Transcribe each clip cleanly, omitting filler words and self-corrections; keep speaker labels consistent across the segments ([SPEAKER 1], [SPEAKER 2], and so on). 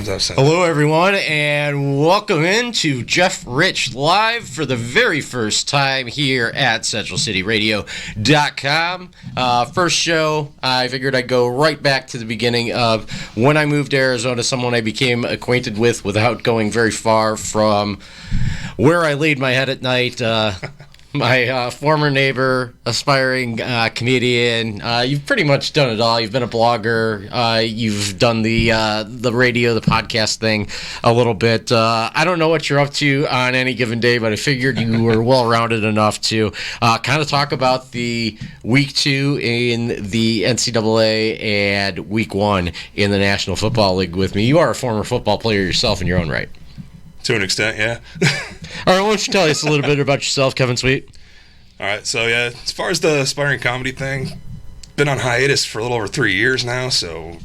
[SPEAKER 1] times I've said
[SPEAKER 2] Hello, everyone, and welcome into Jeff Rich live for the very first time here at CentralCityRadio.com. First show, I figured I'd go right back to the beginning of when I moved to Arizona, someone I became acquainted with without going very far from where I laid my head at night. My former neighbor, aspiring comedian. You've pretty much done it all. You've been a blogger. You've done the radio, the podcast thing a little bit. I don't know what you're up to on any given day, but I figured you were well-rounded enough to kind of talk about the week 2 in the NCAA and week 1 in the National Football League with me. You are a former football player yourself in your own right.
[SPEAKER 1] To an extent, yeah.
[SPEAKER 2] All right, why don't you tell us a little bit about yourself, Kevin Sweet?
[SPEAKER 1] All right, so yeah, as far as the aspiring comedy thing, been on hiatus for a little over 3 years now, so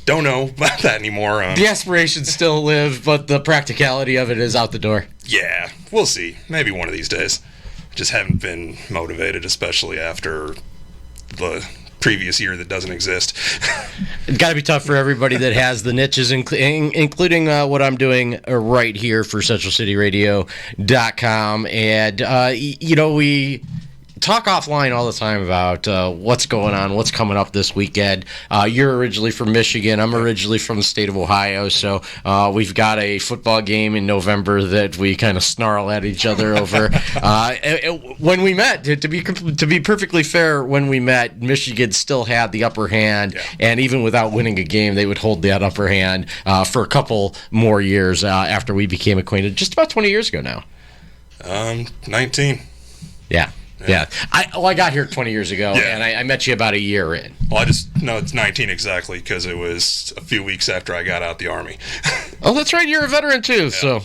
[SPEAKER 1] don't know about that anymore.
[SPEAKER 2] The aspirations still live, but the practicality of it is out the door.
[SPEAKER 1] Yeah, we'll see. Maybe one of these days. Just haven't been motivated, especially after the previous year that doesn't exist.
[SPEAKER 2] It's got to be tough for everybody that has the niches, including what I'm doing right here for CentralCityRadio.com. And, we talk offline all the time about what's going on, what's coming up this weekend. You're originally from Michigan. I'm originally from the state of Ohio. So we've got a football game in November that we kind of snarl at each other over. When we met, to be perfectly fair, when we met, Michigan still had the upper hand. Yeah. And even without winning a game, they would hold that upper hand for a couple more years after we became acquainted, just about 20 years ago now.
[SPEAKER 1] 19.
[SPEAKER 2] Yeah. Yeah. I got here 20 years ago, and I met you about a year in.
[SPEAKER 1] Well, it's 19 exactly, because it was a few weeks after I got out the Army.
[SPEAKER 2] Oh, that's right. You're a veteran, too. Yeah. So,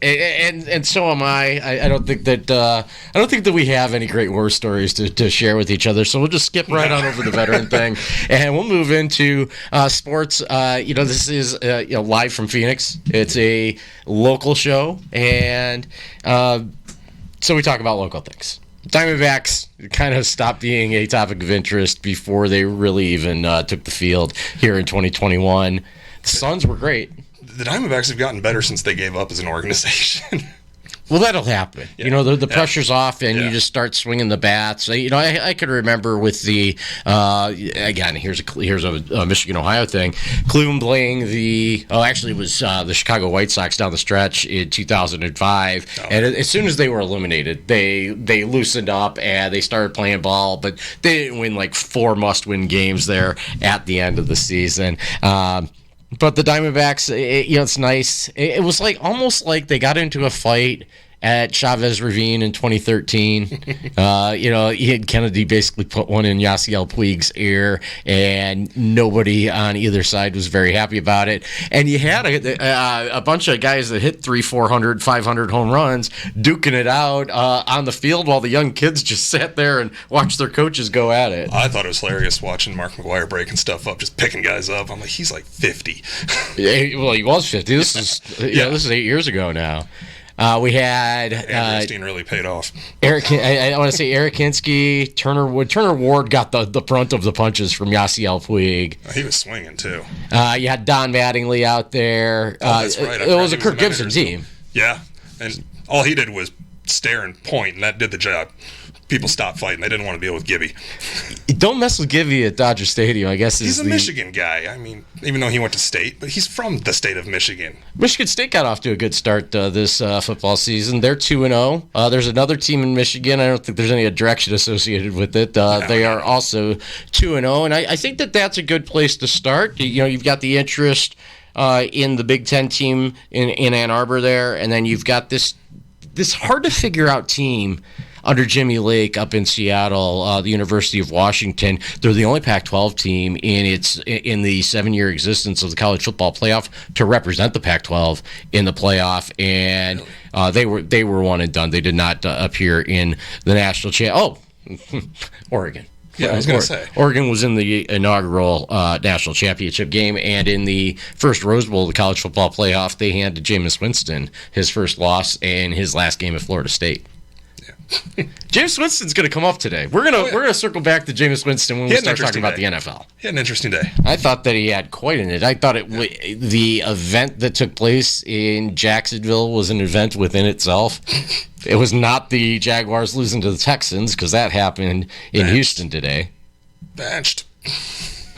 [SPEAKER 2] and so am I. I don't think that we have any great war stories to share with each other, so we'll just skip right on over the veteran thing, and we'll move into sports. This is live from Phoenix. It's a local show, and so we talk about local things. Diamondbacks kind of stopped being a topic of interest before they really even took the field here in 2021. The Suns were great.
[SPEAKER 1] The Diamondbacks have gotten better since they gave up as an organization.
[SPEAKER 2] Well, that'll happen. Yeah. The pressure's off, and you just start swinging the bats. I could remember with the again. Here's a Michigan-Ohio thing. Cleveland playing it was the Chicago White Sox down the stretch in 2005, and as soon as they were eliminated, they loosened up and they started playing ball, but they didn't win like 4 must-win games there at the end of the season. But the Diamondbacks, it's nice. It was almost like they got into a fight at Chavez Ravine in 2013. Kennedy basically put one in Yasiel Puig's ear, and nobody on either side was very happy about it. And you had a bunch of guys that hit 300, 400, 500 home runs duking it out on the field while the young kids just sat there and watched their coaches go at it.
[SPEAKER 1] I thought it was hilarious watching Mark McGwire breaking stuff up, just picking guys up. I'm like, he's like 50.
[SPEAKER 2] Well, he was 50. This is this is 8 years ago now. We had
[SPEAKER 1] Epstein really paid off.
[SPEAKER 2] Eric Hinske, Turner Ward got the brunt of the punches from Yasiel Puig.
[SPEAKER 1] He was swinging too.
[SPEAKER 2] You had Don Mattingly out there.
[SPEAKER 1] That's right.
[SPEAKER 2] It was a Kirk Gibson team.
[SPEAKER 1] Yeah, and all he did was stare and point, and that did the job. People stopped fighting. They didn't want to deal with Gibby.
[SPEAKER 2] Don't mess with Gibby at Dodger Stadium, I guess.
[SPEAKER 1] He's a Michigan guy. I mean, even though he went to state, but he's from the state of Michigan.
[SPEAKER 2] Michigan State got off to a good start this football season. They're 2-0. There's another team in Michigan. I don't think there's any direction associated with it. They are also 2-0, and I think that's a good place to start. You've got the interest in the Big Ten team in Ann Arbor there, and then you've got this hard to figure out team under Jimmy Lake up in Seattle, the University of Washington. They're the only Pac-12 team in the 7-year existence of the college football playoff to represent the Pac-12 in the playoff, and they were one and done. They did not appear in the national Oregon.
[SPEAKER 1] Yeah, I was going to say.
[SPEAKER 2] Oregon was in the inaugural national championship game, and in the first Rose Bowl of the college football playoff, they handed Jameis Winston his first loss in his last game at Florida State. Jameis Winston's going to come up today. We're gonna circle back to Jameis Winston when we start talking about the NFL.
[SPEAKER 1] He had an interesting day.
[SPEAKER 2] I thought that he had quite an it. I thought the event that took place in Jacksonville was an event within itself. It was not the Jaguars losing to the Texans, because that happened in Houston today.
[SPEAKER 1] Benched.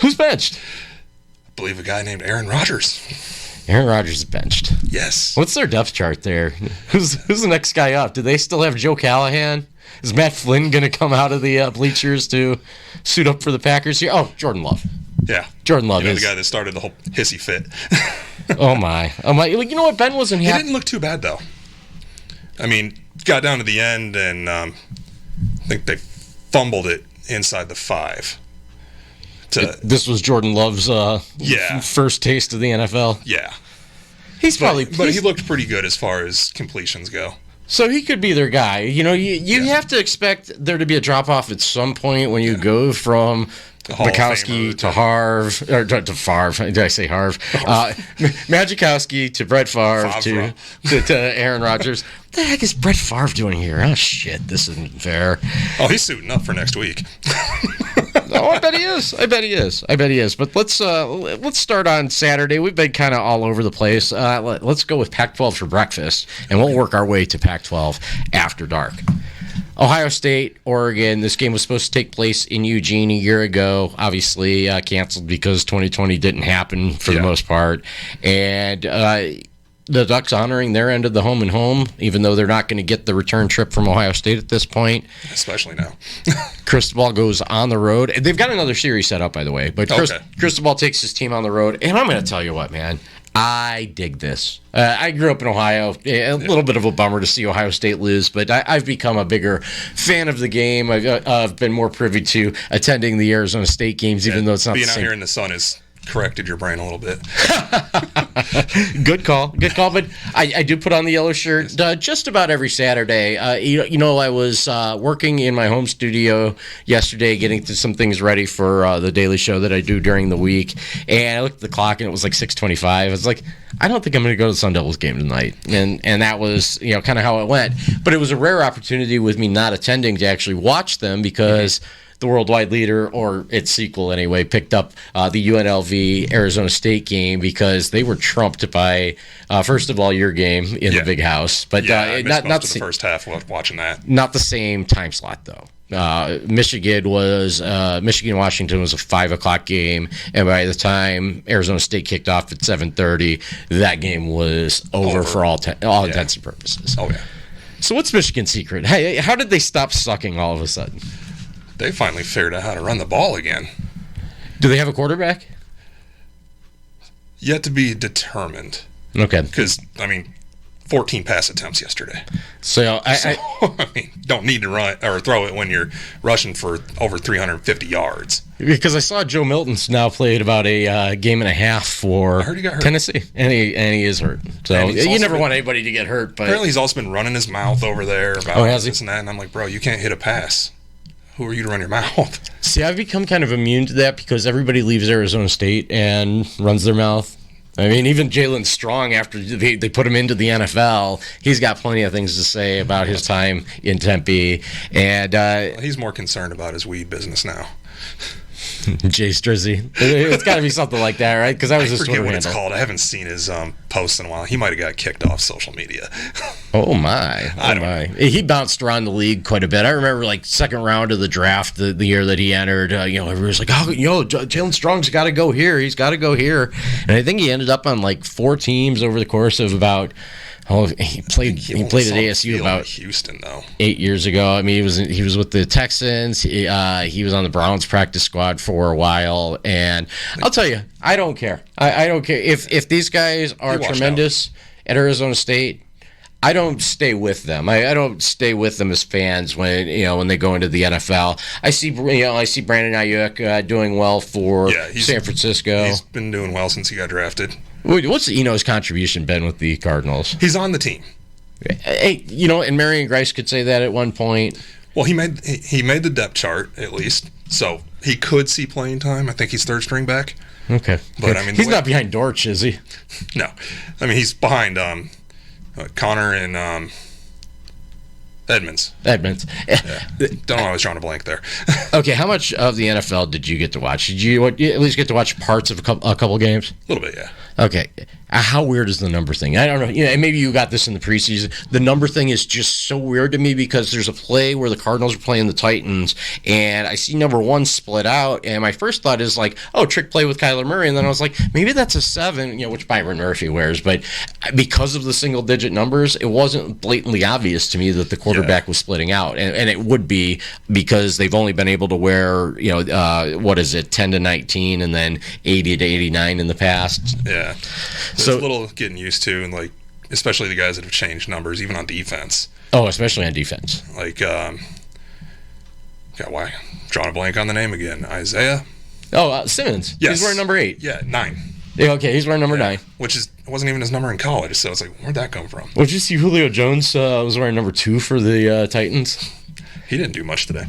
[SPEAKER 2] Who's benched?
[SPEAKER 1] I believe a guy named Aaron Rodgers.
[SPEAKER 2] Aaron Rodgers is benched.
[SPEAKER 1] Yes.
[SPEAKER 2] What's their depth chart there? Who's the next guy up? Do they still have Joe Callahan? Is Matt Flynn going to come out of the bleachers to suit up for the Packers here? Oh, Jordan Love.
[SPEAKER 1] Yeah.
[SPEAKER 2] Jordan Love
[SPEAKER 1] is the guy that started the whole hissy fit.
[SPEAKER 2] Oh my. You know what? Ben wasn't happy.
[SPEAKER 1] He didn't look too bad, though. I mean, got down to the end, and I think they fumbled it inside the 5.
[SPEAKER 2] This was Jordan Love's first taste of the NFL.
[SPEAKER 1] Yeah.
[SPEAKER 2] But
[SPEAKER 1] he looked pretty good as far as completions go.
[SPEAKER 2] So he could be their guy. You know, you have to expect there to be a drop-off at some point when you go from Majkowski to Harv, or to Favre. Did I say Harv? Majkowski to Brett Favre to Aaron Rodgers. What the heck is Brett Favre doing here? Oh, shit, this isn't fair.
[SPEAKER 1] Oh, he's suiting up for next week.
[SPEAKER 2] Oh, I bet he is. But let's start on Saturday. We've been kind of all over the place. Let's go with Pac-12 for breakfast, and we'll work our way to Pac-12 after dark. Ohio State, Oregon. This game was supposed to take place in Eugene a year ago. Obviously, canceled because 2020 didn't happen for the most part. And the Ducks honoring their end of the home and home, even though they're not going to get the return trip from Ohio State at this point.
[SPEAKER 1] Especially now.
[SPEAKER 2] Cristobal goes on the road. They've got another series set up, by the way. But Cristobal takes his team on the road. And I'm going to tell you what, man. I dig this. I grew up in Ohio. A little bit of a bummer to see Ohio State lose, but I've become a bigger fan of the game. I've been more privy to attending the Arizona State games, even though it's not the same.
[SPEAKER 1] Being out here in the sun has corrected your brain a little bit.
[SPEAKER 2] Good call. But I do put on the yellow shirt just about every Saturday. I was working in my home studio yesterday, getting some things ready for the daily show that I do during the week. And I looked at the clock, and it was like 6:25. I was like, I don't think I'm going to go to the Sun Devils game tonight. And that was kind of how it went. But it was a rare opportunity with me not attending to actually watch them, because the worldwide leader, or its sequel anyway, picked up the UNLV Arizona State game because they were trumped by, first of all, your game in the big house. But
[SPEAKER 1] I missed most of the first half watching that.
[SPEAKER 2] Not the same time slot, though. Michigan Washington was a 5:00 game, and by the time Arizona State kicked off at 7:30, that game was over for all intents and purposes.
[SPEAKER 1] Oh yeah.
[SPEAKER 2] So what's Michigan's secret? Hey, how did they stop sucking all of a sudden?
[SPEAKER 1] They finally figured out how to run the ball again.
[SPEAKER 2] Do they have a quarterback?
[SPEAKER 1] Yet to be determined.
[SPEAKER 2] Okay.
[SPEAKER 1] Because 14 pass attempts yesterday.
[SPEAKER 2] So
[SPEAKER 1] don't need to run or throw it when you're rushing for over 350 yards.
[SPEAKER 2] Because I saw Joe Milton's now played about a game and a half for
[SPEAKER 1] I heard he got hurt.
[SPEAKER 2] Tennessee, and he is hurt. So you never want anybody to get hurt. But
[SPEAKER 1] apparently he's also been running his mouth over there about this and that, and I'm like, bro, you can't hit a pass. Who are you to run your mouth?
[SPEAKER 2] See, I've become kind of immune to that because everybody leaves Arizona State and runs their mouth. I mean, even Jalen Strong, after they put him into the NFL, he's got plenty of things to say about his time in Tempe. And
[SPEAKER 1] he's more concerned about his weed business now.
[SPEAKER 2] Jay Strizzy. It's got to be something like that, right? Because that was his Twitter handle. I forget what it's
[SPEAKER 1] called. I haven't seen his posts in a while. He might have got kicked off social media.
[SPEAKER 2] Oh my! He bounced around the league quite a bit. I remember, second round of the draft, the year that he entered. Everybody was like, Jalen Strong's got to go here. He's got to go here. And I think he ended up on 4 teams over the course of about. He played at ASU about
[SPEAKER 1] Houston, though.
[SPEAKER 2] 8 years ago. I mean, he was with the Texans. He was on the Browns practice squad for a while, and I'll tell you, I don't care. I don't care if these guys are tremendous at Arizona State. I don't stay with them. I don't stay with them as fans when they go into the NFL. I see Brandon Ayuk doing well for San Francisco.
[SPEAKER 1] He's been doing well since he got drafted.
[SPEAKER 2] What's Eno's contribution been with the Cardinals?
[SPEAKER 1] He's on the team.
[SPEAKER 2] Hey, and Marion Grice could say that at one point.
[SPEAKER 1] Well, he made the depth chart at least, so he could see playing time. I think he's third string back.
[SPEAKER 2] Okay,
[SPEAKER 1] but
[SPEAKER 2] he's not behind Dortch, is he?
[SPEAKER 1] No, he's behind Connor and Edmonds.
[SPEAKER 2] Yeah.
[SPEAKER 1] Don't know why I was drawing a blank there.
[SPEAKER 2] Okay, how much of the NFL did you get to watch? Did you at least get to watch parts of a couple games?
[SPEAKER 1] A little bit, yeah.
[SPEAKER 2] Okay. How weird is the number thing? I don't know. And maybe you got this in the preseason. The number thing is just so weird to me because there's a play where the Cardinals are playing the Titans, and I see number 1 split out, and my first thought is like, oh, trick play with Kyler Murray, and then I was like, maybe that's a 7, which Byron Murphy wears, but because of the single-digit numbers, it wasn't blatantly obvious to me that the quarterback was splitting out, and it would be because they've only been able to wear, 10 to 19, and then 80 to 89 in the past.
[SPEAKER 1] Yeah. So, it's a little getting used to, and like especially the guys that have changed numbers, even on defense.
[SPEAKER 2] Oh, especially on defense.
[SPEAKER 1] Like, why? Drawing a blank on the name again. Isaiah.
[SPEAKER 2] Oh, Simmons.
[SPEAKER 1] Yes.
[SPEAKER 2] He's wearing number 8.
[SPEAKER 1] Yeah, 9.
[SPEAKER 2] Yeah, okay, he's wearing number 9.
[SPEAKER 1] Which wasn't even his number in college, so it's like, where'd that come from?
[SPEAKER 2] Well, did you see Julio Jones was wearing number 2 for the Titans?
[SPEAKER 1] He didn't do much today.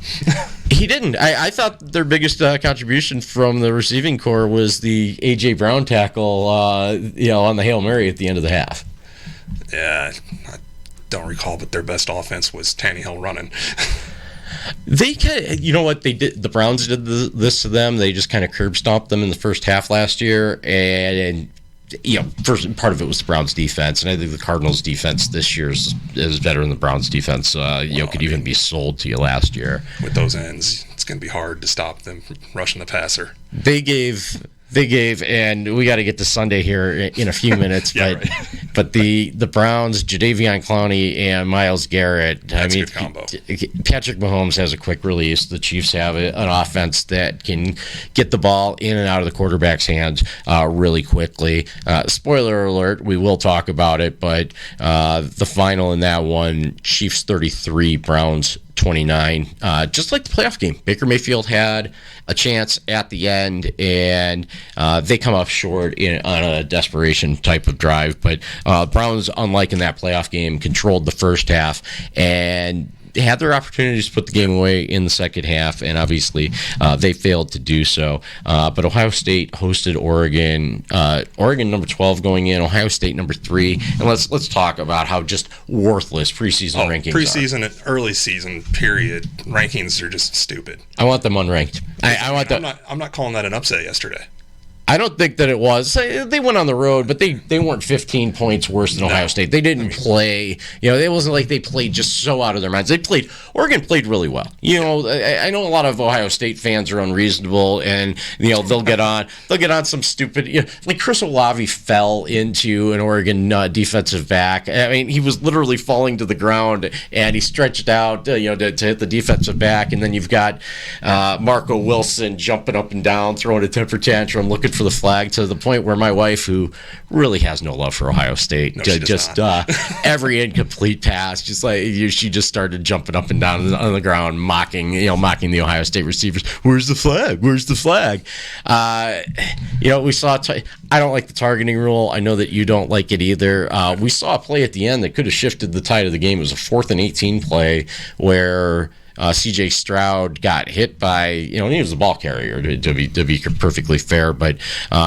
[SPEAKER 2] He didn't. I thought their biggest contribution from the receiving core was the A.J. Brown tackle, on the Hail Mary at the end of the half.
[SPEAKER 1] Yeah, I don't recall, but their best offense was Tannehill running.
[SPEAKER 2] They you know what they did? The Browns did this to them. They just kind of curb stomped them in the first half last year, and first part of it was the Browns defense, and I think the Cardinals defense this year is better than the Browns defense. Could even be sold to you last year.
[SPEAKER 1] With those ends, it's going to be hard to stop them from rushing the passer.
[SPEAKER 2] They gave, and we got to get to Sunday here in a few minutes, but the Browns, Jadeveon Clowney and Myles Garrett.
[SPEAKER 1] That's a good combo.
[SPEAKER 2] Patrick Mahomes has a quick release. The Chiefs have an offense that can get the ball in and out of the quarterback's hands really quickly. Spoiler alert, we will talk about it, but the final in that one, Chiefs 33, Browns 29. Just like the playoff game, Baker Mayfield had a chance at the end, and they come up short on a desperation type of drive. But Browns, unlike in that playoff game, controlled the first half and had their opportunities to put the game away in the second half, and obviously they failed to do so. But Ohio State hosted Oregon. Oregon number 12 going in, Ohio State number 3. And let's talk about how just worthless preseason rankings
[SPEAKER 1] preseason
[SPEAKER 2] are.
[SPEAKER 1] and early season period rankings are just stupid.
[SPEAKER 2] I want them unranked. I want them.
[SPEAKER 1] I'm not calling that an upset yesterday.
[SPEAKER 2] I don't think that it was. They went on the road, but they weren't 15 points worse than Ohio State. They didn't play. It wasn't like they played just so out of their minds. Oregon played really well. I know a lot of Ohio State fans are unreasonable, and they'll get on some stupid. Like Chris Olave fell into an Oregon defensive back. I mean, he was literally falling to the ground, and he stretched out, to hit the defensive back, and then you've got Marco Wilson jumping up and down, throwing a temper tantrum, looking for the flag, to the point where my wife, who really has no love for Ohio State, every incomplete pass, just like she just started jumping up and down on the ground, mocking the Ohio State receivers. Where's the flag? Where's the flag? We saw. I don't like the targeting rule. I know that you don't like it either. We saw a play at the end that could have shifted the tide of the game. It was a 4th and 18 play where C.J. Stroud got hit by, he was the ball carrier, to be perfectly fair, but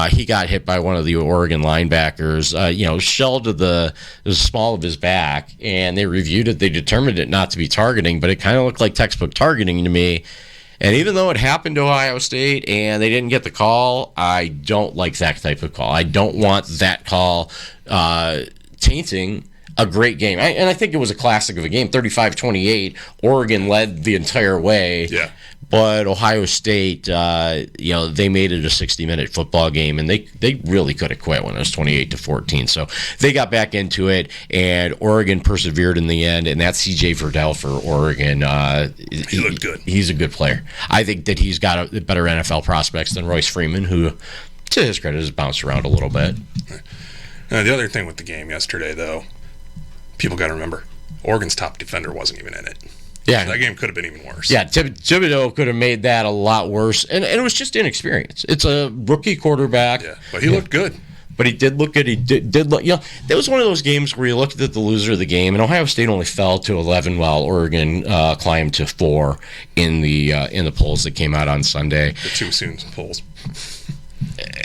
[SPEAKER 2] he got hit by one of the Oregon linebackers, shell to the small of his back, and they reviewed it. They determined it not to be targeting, but it kind of looked like textbook targeting to me. And even though it happened to Ohio State and they didn't get the call, I don't like that type of call. I don't want that call tainting a great game. And I think it was a classic of a game, 35-28. Oregon led the entire way. Yeah. But Ohio State, they made it a 60-minute football game, and they really could have quit when it was 28-14. So they got back into it, and Oregon persevered in the end, and that's C.J. Verdell for Oregon.
[SPEAKER 1] He looked good.
[SPEAKER 2] He's a good player. I think that he's got better NFL prospects than Royce Freeman, who, to his credit, has bounced around a little bit.
[SPEAKER 1] The other thing with the game yesterday, though, people got to remember, Oregon's top defender wasn't even in it. Yeah, so that game could have been even worse.
[SPEAKER 2] Yeah, Thibodeau could have made that a lot worse, and it was just inexperience. It's a rookie quarterback.
[SPEAKER 1] Yeah, but he looked good.
[SPEAKER 2] But he did look good. He did look. That was one of those games where you looked at the loser of the game, and Ohio State only fell to 11, while Oregon climbed to 4 in the polls that came out on Sunday.
[SPEAKER 1] The too soon polls.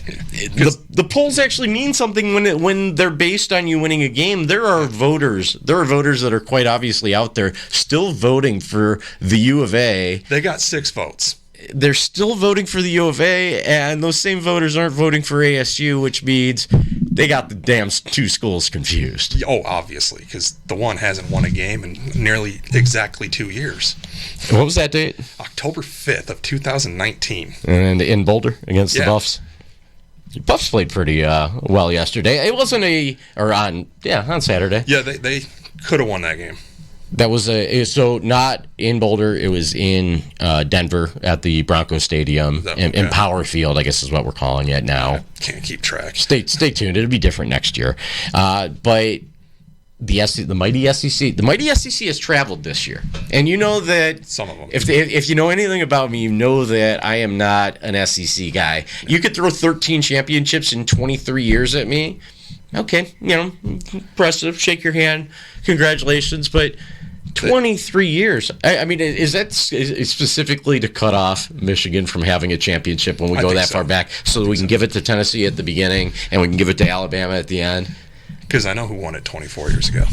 [SPEAKER 2] the polls actually mean something when they're based on you winning a game. There are voters that are quite obviously out there still voting for the U of A.
[SPEAKER 1] They got 6 votes.
[SPEAKER 2] They're still voting for the U of A, and those same voters aren't voting for ASU, which means they got the damn 2 schools confused.
[SPEAKER 1] Oh, obviously, because the one hasn't won a game in nearly exactly 2 years.
[SPEAKER 2] What was that date?
[SPEAKER 1] October 5th of 2019.
[SPEAKER 2] And in Boulder against the Buffs. The Buffs played pretty well yesterday. It wasn't on Saturday.
[SPEAKER 1] Yeah, they could have won that game.
[SPEAKER 2] That was so not in Boulder. It was in Denver at the Bronco Stadium in Power Field, I guess is what we're calling it now.
[SPEAKER 1] I can't keep track.
[SPEAKER 2] Stay tuned. It'll be different next year. But the mighty SEC has traveled this year, and you know that
[SPEAKER 1] some of them.
[SPEAKER 2] If you know anything about me, you know that I am not an SEC guy. You could throw 13 championships in 23 years at me. Okay, impressive. Shake your hand. Congratulations, but 23 years. I mean, is that specifically to cut off Michigan from having a championship when we go that far back, so that we can give it to Tennessee at the beginning and we can give it to Alabama at the end?
[SPEAKER 1] Because I know who won it 24 years ago.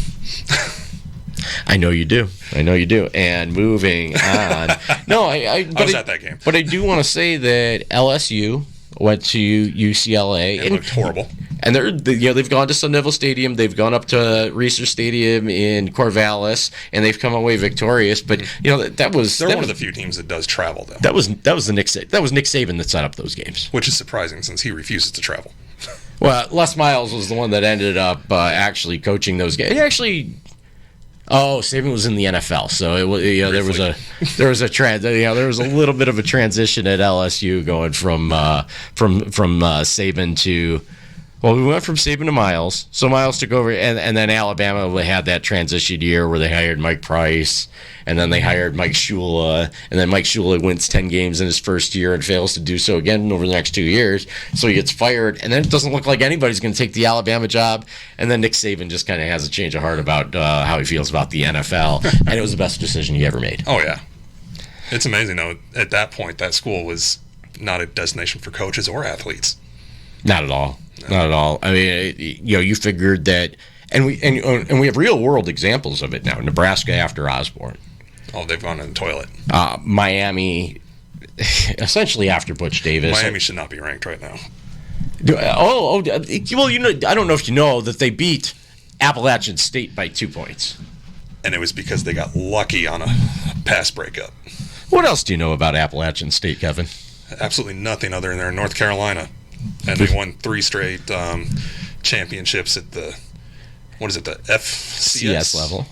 [SPEAKER 2] I know you do. And moving on. No, I
[SPEAKER 1] was at that game.
[SPEAKER 2] But I do want to say that LSU went to UCLA.
[SPEAKER 1] It looked horrible.
[SPEAKER 2] And they've gone to Sun Devil Stadium, they've gone up to Reser Stadium in Corvallis, and they've come away victorious. But that was
[SPEAKER 1] one of the few teams that does travel, though.
[SPEAKER 2] That was Nick Saban that set up those games,
[SPEAKER 1] which is surprising since he refuses to travel.
[SPEAKER 2] Well, Les Miles was the one that ended up actually coaching those games. Saban was in the NFL, so it was there was a little bit of a transition at LSU going from Saban to. Well, we went from Saban to Miles. So Miles took over, and then Alabama had that transition year where they hired Mike Price, and then they hired Mike Shula, and then Mike Shula wins 10 games in his first year and fails to do so again over the next 2 years. So he gets fired, and then it doesn't look like anybody's going to take the Alabama job. And then Nick Saban just kind of has a change of heart about how he feels about the NFL, and it was the best decision he ever made.
[SPEAKER 1] Oh, yeah. It's amazing, though. At that point, that school was not a destination for coaches or athletes.
[SPEAKER 2] Not at all. Not at all. I mean, you figured that, and we have real world examples of it now. Nebraska after Osborne.
[SPEAKER 1] Oh, they've gone in the toilet.
[SPEAKER 2] Miami, essentially after Butch Davis.
[SPEAKER 1] Miami should not be ranked right now.
[SPEAKER 2] Well, I don't know if you know that they beat Appalachian State by 2 points.
[SPEAKER 1] And it was because they got lucky on a pass breakup.
[SPEAKER 2] What else do you know about Appalachian State, Kevin?
[SPEAKER 1] Absolutely nothing other than they're in North Carolina. And they won 3 straight championships at the the FCS
[SPEAKER 2] level,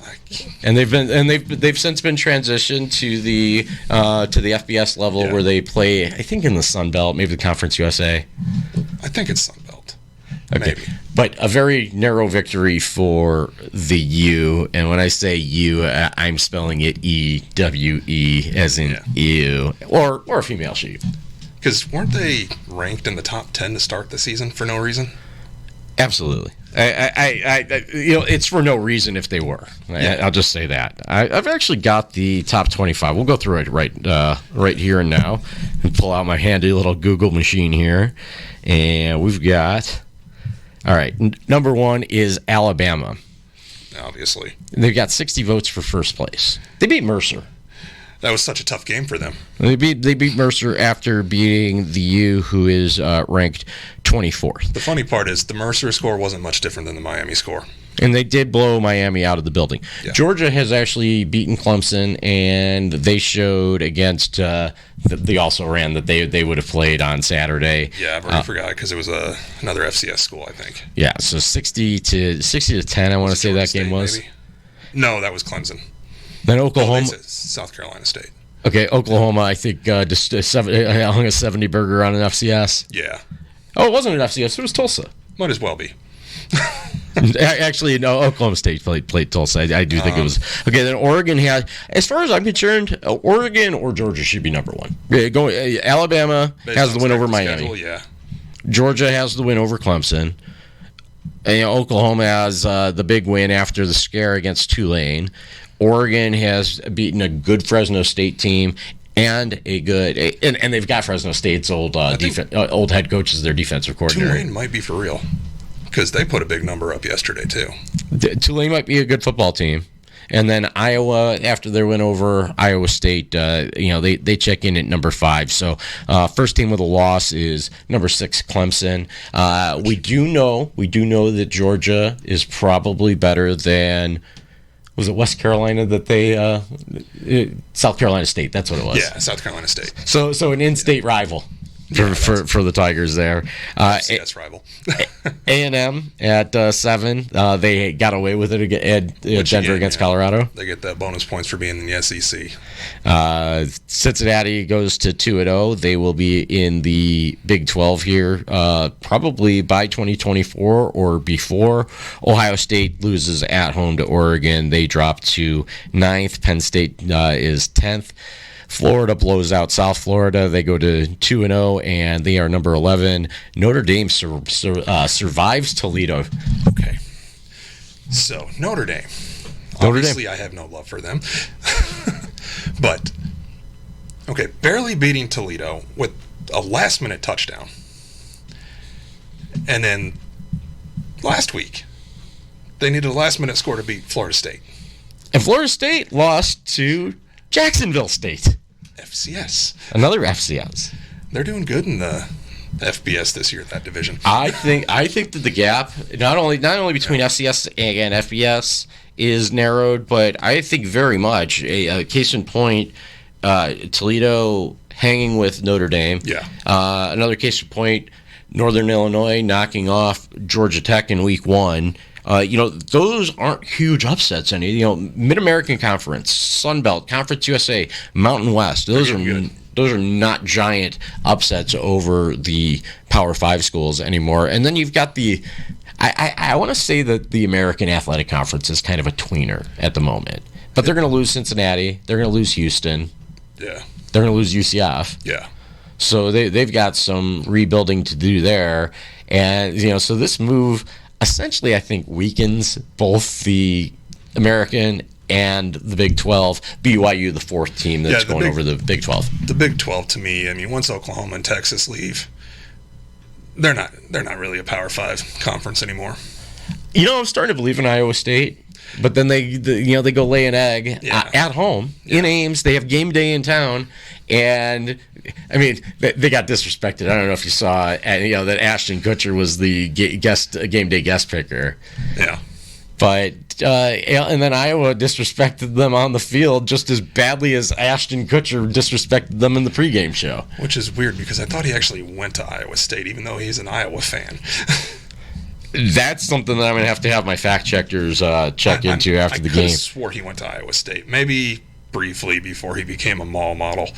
[SPEAKER 2] and they've since been transitioned to the FBS level where they play. I think in the Sun Belt, maybe the Conference USA.
[SPEAKER 1] I think it's Sun Belt.
[SPEAKER 2] Okay, maybe. But a very narrow victory for the U, and when I say U, I'm spelling it EWE as in ew, or a female sheep.
[SPEAKER 1] Because weren't they ranked in the top 10 to start the season for no reason?
[SPEAKER 2] Absolutely. It's for no reason if they were. I'll just say that. I've actually got the top 25. We'll go through it right here and now, and pull out my handy little Google machine here, and we've got. All right, number 1 is Alabama.
[SPEAKER 1] Obviously,
[SPEAKER 2] they've got 60 votes for first place. They beat Mercer.
[SPEAKER 1] That was such a tough game for them.
[SPEAKER 2] They beat Mercer after beating the U, who is ranked 24th.
[SPEAKER 1] The funny part is the Mercer score wasn't much different than the Miami score.
[SPEAKER 2] And they did blow Miami out of the building. Yeah. Georgia has actually beaten Clemson, and they showed against they also ran that they would have played on Saturday.
[SPEAKER 1] Yeah, I've already forgot because it was another FCS school, I think.
[SPEAKER 2] Yeah, so 60 to 10, I want to say that game was.
[SPEAKER 1] Maybe? No, that was Clemson.
[SPEAKER 2] Then Oklahoma.
[SPEAKER 1] South Carolina State.
[SPEAKER 2] Okay, Oklahoma, I think, just hung a 70 burger on an FCS.
[SPEAKER 1] Yeah.
[SPEAKER 2] Oh, it wasn't an FCS. It was Tulsa.
[SPEAKER 1] Might as well be.
[SPEAKER 2] Actually, no, Oklahoma State played Tulsa. I do think it was. Okay, then Oregon had, as far as I'm concerned, Oregon or Georgia should be number 1. Alabama has the win over Miami.
[SPEAKER 1] Schedule, yeah.
[SPEAKER 2] Georgia has the win over Clemson. And, Oklahoma has the big win after the scare against Tulane. Oregon has beaten a good Fresno State team, and a good and they've got Fresno State's old old head coach as their defensive coordinator.
[SPEAKER 1] Tulane might be for real because they put a big number up yesterday too.
[SPEAKER 2] Tulane might be a good football team. And then Iowa, after their win over Iowa State, they check in at number 5. So first team with a loss is number 6 Clemson. We do know that Georgia is probably better than. Was it West Carolina that they South Carolina State? That's what it was.
[SPEAKER 1] Yeah, South Carolina State.
[SPEAKER 2] So an in-state rival for the Tigers there.
[SPEAKER 1] FCS rival.
[SPEAKER 2] A&M at 7. They got away with it at Denver against Colorado.
[SPEAKER 1] They get that bonus points for being in the SEC.
[SPEAKER 2] Cincinnati goes to 2-0. They will be in the Big 12 here probably by 2024 or before. Ohio State loses at home to Oregon. They drop to 9th. Penn State is 10th. Florida blows out South Florida. They go to 2-0, and they are number 11. Notre Dame survives Toledo.
[SPEAKER 1] Okay. So, Notre Dame. Obviously, I have no love for them. But, okay, barely beating Toledo with a last-minute touchdown. And then last week, they needed a last-minute score to beat Florida State.
[SPEAKER 2] And Florida State lost to Jacksonville State.
[SPEAKER 1] FCS.
[SPEAKER 2] Another FCS.
[SPEAKER 1] They're doing good in the FBS this year, that division.
[SPEAKER 2] I think that the gap not only between FCS and FBS is narrowed, but I think very much a case in point, Toledo hanging with Notre Dame.
[SPEAKER 1] Yeah.
[SPEAKER 2] Another case in point, Northern Illinois knocking off Georgia Tech in week 1. Those aren't huge upsets. Mid-American Conference, Sun Belt, Conference USA, Mountain West. Those are not giant upsets over the Power 5 schools anymore. And then you've got I want to say that the American Athletic Conference is kind of a tweener at the moment. But they're going to lose Cincinnati. They're going to lose Houston.
[SPEAKER 1] Yeah.
[SPEAKER 2] They're going to lose UCF.
[SPEAKER 1] Yeah.
[SPEAKER 2] So they've got some rebuilding to do there. And, so this move essentially, I think, weakens both the American and the Big 12. BYU, the 4th team that's going over the Big 12.
[SPEAKER 1] The Big 12, to me, once Oklahoma and Texas leave, they're not really a Power 5 conference anymore.
[SPEAKER 2] I'm starting to believe in Iowa State, but then they go lay an egg at home in Ames. They have game day in town, and they got disrespected. I don't know if you saw, that Ashton Kutcher was the game day guest picker.
[SPEAKER 1] Yeah.
[SPEAKER 2] But and then Iowa disrespected them on the field just as badly as Ashton Kutcher disrespected them in the pregame show.
[SPEAKER 1] Which is weird because I thought he actually went to Iowa State, even though he's an Iowa fan.
[SPEAKER 2] That's something that I'm going to have my fact checkers check into after the game.
[SPEAKER 1] I swore he went to Iowa State. Maybe briefly before he became a mall model.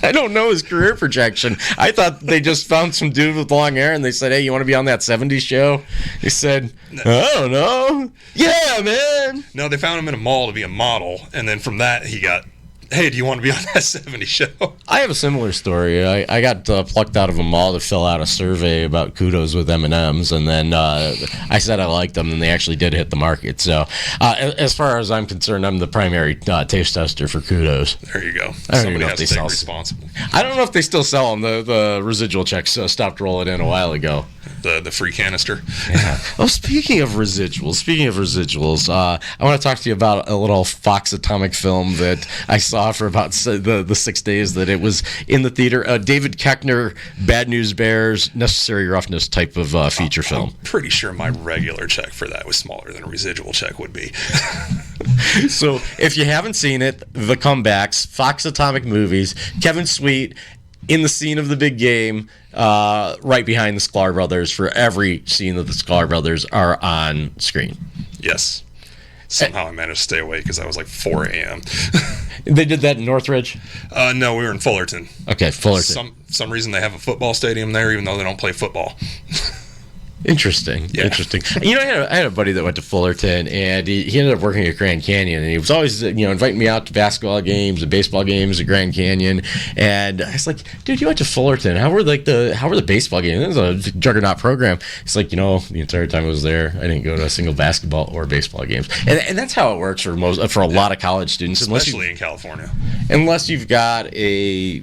[SPEAKER 2] I don't know his career projection. I thought they just found some dude with long hair and they said, "Hey, you want to be on that 70s show?" He said, "I don't know." Yeah, man.
[SPEAKER 1] No, they found him in a mall to be a model, and then from that he got, "Hey, do you want to be on that 70s show?"
[SPEAKER 2] I have a similar story. I got plucked out of a mall to fill out a survey about kudos with M&Ms, and then I said I liked them, and they actually did hit the market. So as far as I'm concerned, I'm the primary taste tester for kudos.
[SPEAKER 1] There you go.
[SPEAKER 2] Somebody
[SPEAKER 1] has to take responsible.
[SPEAKER 2] I don't know if they still sell them. The residual checks stopped rolling in a while ago.
[SPEAKER 1] The free canister.
[SPEAKER 2] Yeah. Oh, speaking of residuals, I want to talk to you about a little Fox Atomic film that I saw for about the 6 days that it was in the theater. David Koechner, Bad News Bears, Necessary Roughness type of feature film.
[SPEAKER 1] I'm pretty sure my regular check for that was smaller than a residual check would be.
[SPEAKER 2] So if you haven't seen it, The Comebacks, Fox Atomic Movies, Kevin Sweet in the scene of the big game, right behind the Sklar brothers for every scene that the Sklar brothers are on screen.
[SPEAKER 1] Yes. Somehow I managed to stay awake because I was like 4 a.m.
[SPEAKER 2] They did that in Northridge?
[SPEAKER 1] No, we were in Fullerton.
[SPEAKER 2] Okay, Fullerton.
[SPEAKER 1] Some reason they have a football stadium there, even though they don't play football.
[SPEAKER 2] Interesting.
[SPEAKER 1] Yeah.
[SPEAKER 2] Interesting. I had a buddy that went to Fullerton, and he ended up working at Grand Canyon, and he was always, inviting me out to basketball games and baseball games at Grand Canyon. And I was like, dude, you went to Fullerton. How were the baseball games? It was a juggernaut program. He's like, the entire time I was there, I didn't go to a single basketball or baseball games. And that's how it works for a lot of college students,
[SPEAKER 1] especially in California.
[SPEAKER 2] Unless you've got a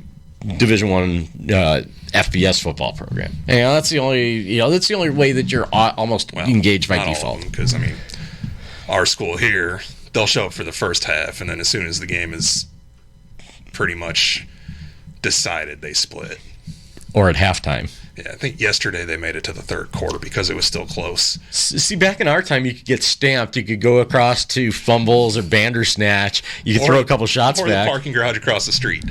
[SPEAKER 2] Division I FBS football program. That's the only way that you're almost engaged by default.
[SPEAKER 1] Because our school here, they'll show up for the first half, and then as soon as the game is pretty much decided, they split.
[SPEAKER 2] Or at halftime.
[SPEAKER 1] Yeah, I think yesterday they made it to the third quarter because it was still close.
[SPEAKER 2] See, back in our time, you could get stamped. You could go across to fumbles or Bandersnatch. You could throw a couple shots
[SPEAKER 1] or
[SPEAKER 2] back.
[SPEAKER 1] Or the parking garage across the street.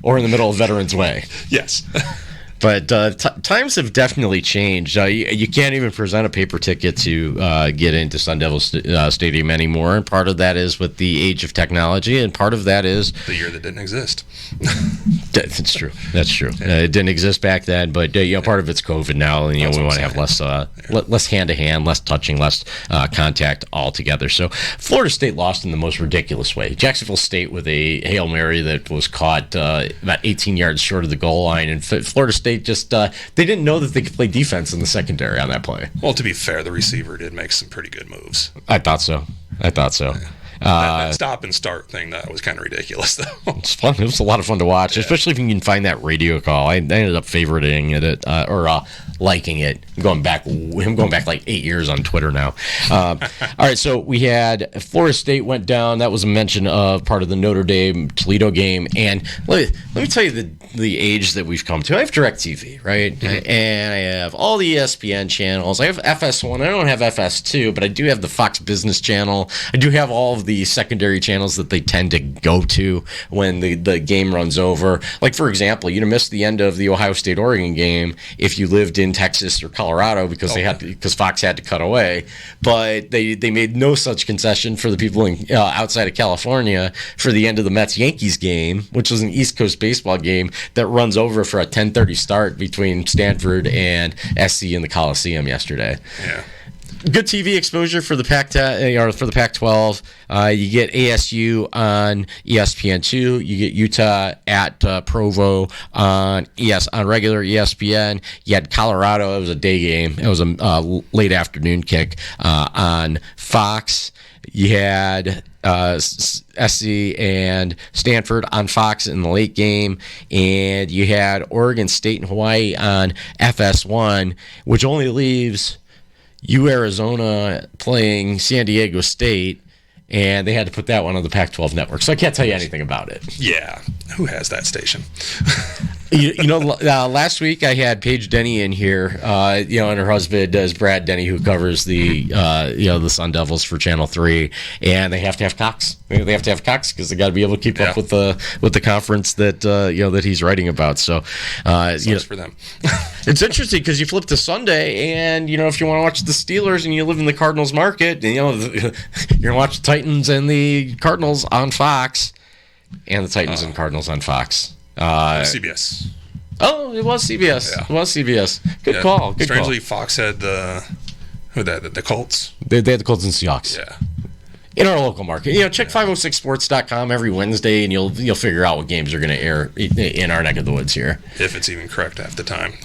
[SPEAKER 2] Or in the middle of Veterans Way.
[SPEAKER 1] Yes.
[SPEAKER 2] But times have definitely changed. You can't even present a paper ticket to get into Sun Devil Stadium anymore. And part of that is with the age of technology, and part of that is
[SPEAKER 1] the year that didn't exist.
[SPEAKER 2] That's true. That's true. It didn't exist back then, but part of it's COVID now, and we want to have less hand to hand, less touching, less contact altogether. So Florida State lost in the most ridiculous way. Jacksonville State with a Hail Mary that was caught about 18 yards short of the goal line, and Florida State just they didn't know that they could play defense in the secondary on that play.
[SPEAKER 1] Well, to be fair, the receiver did make some pretty good moves.
[SPEAKER 2] I thought so.
[SPEAKER 1] That stop and start thing, that was kind of ridiculous, though.
[SPEAKER 2] It's fun. It was a lot of fun to watch, especially if you can find that radio call. I ended up favoriting it or liking it. Going back like 8 years on Twitter now. All right, so we had Florida State went down. That was a mention of part of the Notre Dame Toledo game. And let me tell you the age that we've come to. I have DirecTV, right? Mm-hmm. And I have all the ESPN channels. I have FS1. I don't have FS2, but I do have the Fox Business Channel. I do have all of the secondary channels that they tend to go to when the game runs over. Like, for example, you'd have missed the end of the Ohio State-Oregon game if you lived in Texas or Colorado because Fox had to cut away. But they made no such concession for the people outside of California for the end of the Mets-Yankees game, which was an East Coast baseball game that runs over for a 10:30 start between Stanford and SC in the Coliseum yesterday.
[SPEAKER 1] Yeah.
[SPEAKER 2] Good TV exposure for the Pac-10 or for the Pac-12. You get ASU on ESPN2. You get Utah at Provo on regular ESPN. You had Colorado. It was a day game. It was a late afternoon kick on Fox. You had SC and Stanford on Fox in the late game, and you had Oregon State and Hawaii on FS1, which only leaves Arizona playing San Diego State, and they had to put that one on the Pac-12 network. So I can't tell you anything about it.
[SPEAKER 1] Yeah, who has that station?
[SPEAKER 2] Last week I had Paige Denny in here, and her husband is Brad Denny, who covers the Sun Devils for Channel 3, and they have to have Cox. They have to have Cox because they got to be able to keep up with the conference that that he's writing about. So,
[SPEAKER 1] sucks for them.
[SPEAKER 2] It's interesting because you flip to Sunday, and if you want to watch the Steelers and you live in the Cardinals market, and, you're gonna watch the Titans and the Cardinals on Fox, and the Titans and Cardinals on Fox.
[SPEAKER 1] CBS.
[SPEAKER 2] Oh, it was CBS. Yeah. It was CBS. Good call. Good
[SPEAKER 1] Strangely,
[SPEAKER 2] call.
[SPEAKER 1] Fox had the Colts.
[SPEAKER 2] They had the Colts and Seahawks.
[SPEAKER 1] Yeah.
[SPEAKER 2] In our local market. Check 506sports.com every Wednesday, and you'll figure out what games are going to air in our neck of the woods here.
[SPEAKER 1] If it's even correct half the time.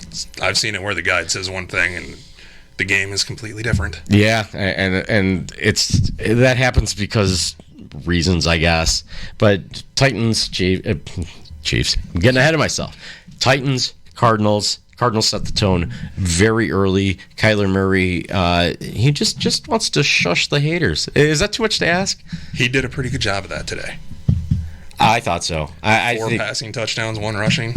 [SPEAKER 1] I've seen it where the guide says one thing and the game is completely different.
[SPEAKER 2] Yeah, and that happens because reasons, I guess. But Titans, Chiefs. I'm getting ahead of myself. Titans, Cardinals set the tone very early. Kyler Murray, he just wants to shush the haters. Is that too much to ask?
[SPEAKER 1] He did a pretty good job of that today.
[SPEAKER 2] I thought so.
[SPEAKER 1] Four passing touchdowns, 1 rushing.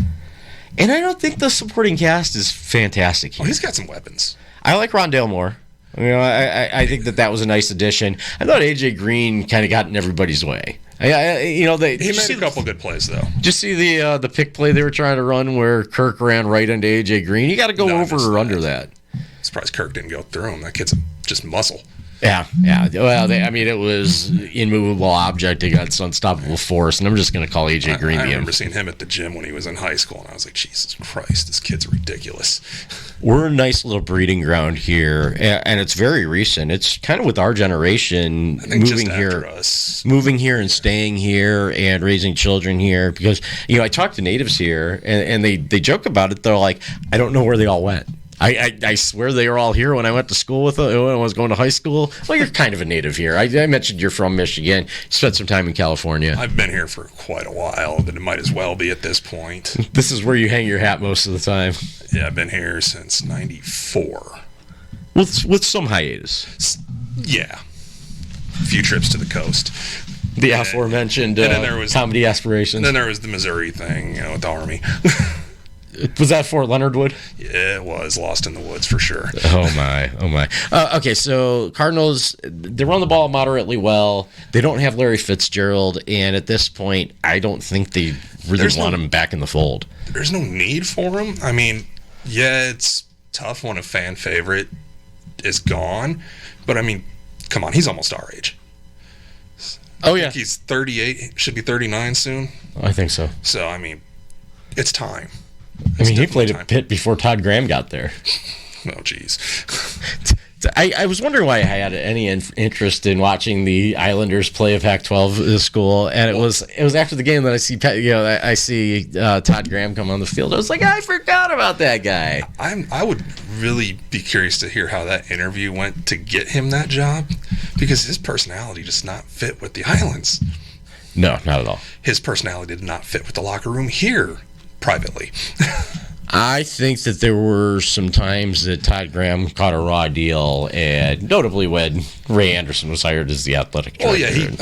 [SPEAKER 2] And I don't think the supporting cast is fantastic here.
[SPEAKER 1] Oh, he's got some weapons.
[SPEAKER 2] I like Rondale Moore. I think that was a nice addition. I thought AJ Green kind of got in everybody's way. He made
[SPEAKER 1] a couple good plays though.
[SPEAKER 2] Just see the pick play they were trying to run where Kirk ran right into AJ Green. You got to go over or under that.
[SPEAKER 1] Surprised Kirk didn't go through him. That kid's just muscle.
[SPEAKER 2] Yeah. Well, it was immovable object against unstoppable force, and I'm just going to call AJ Green
[SPEAKER 1] I
[SPEAKER 2] the
[SPEAKER 1] remember seeing him at the gym when he was in high school, and I was like, Jesus Christ, this kid's ridiculous.
[SPEAKER 2] We're a nice little breeding ground here, and it's very recent. It's kind of with our generation moving here and staying here and raising children here. Because I talk to natives here, and they joke about it. They're like, I don't know where they all went. I swear they were all here when I went to school with them, when I was going to high school. Well, you're kind of a native here. I mentioned you're from Michigan. You spent some time in California.
[SPEAKER 1] I've been here for quite a while, but it might as well be at this point.
[SPEAKER 2] This is where you hang your hat most of the time.
[SPEAKER 1] Yeah, I've been here since '94.
[SPEAKER 2] With some hiatus.
[SPEAKER 1] Yeah. A few trips to the coast.
[SPEAKER 2] The aforementioned comedy aspirations.
[SPEAKER 1] And then there was the Missouri thing, with the Army.
[SPEAKER 2] Was that Fort Leonard Wood?
[SPEAKER 1] Yeah, it was. Lost in the woods for sure.
[SPEAKER 2] Oh, my. Okay, so Cardinals, they run the ball moderately well. They don't have Larry Fitzgerald, and at this point, I don't think they really want him back in the fold.
[SPEAKER 1] There's no need for him. I mean, yeah, it's tough when a fan favorite is gone, but I mean, come on, he's almost our age.
[SPEAKER 2] Oh, yeah.
[SPEAKER 1] He's 38, should be 39 soon.
[SPEAKER 2] I think so.
[SPEAKER 1] So, I mean, it's time.
[SPEAKER 2] He played at Pitt before Todd Graham got there.
[SPEAKER 1] Oh, jeez.
[SPEAKER 2] I was wondering why I had any interest in watching the Islanders play a Pac-12 school, and it was after the game that I see Todd Graham come on the field. I was like, I forgot about that guy.
[SPEAKER 1] I would really be curious to hear how that interview went to get him that job, because his personality does not fit with the Islands.
[SPEAKER 2] No, not at all.
[SPEAKER 1] His personality did not fit with the locker room here. Privately.
[SPEAKER 2] I think that there were some times that Todd Graham caught a raw deal, and notably when Ray Anderson was hired as the athletic director.
[SPEAKER 1] Well,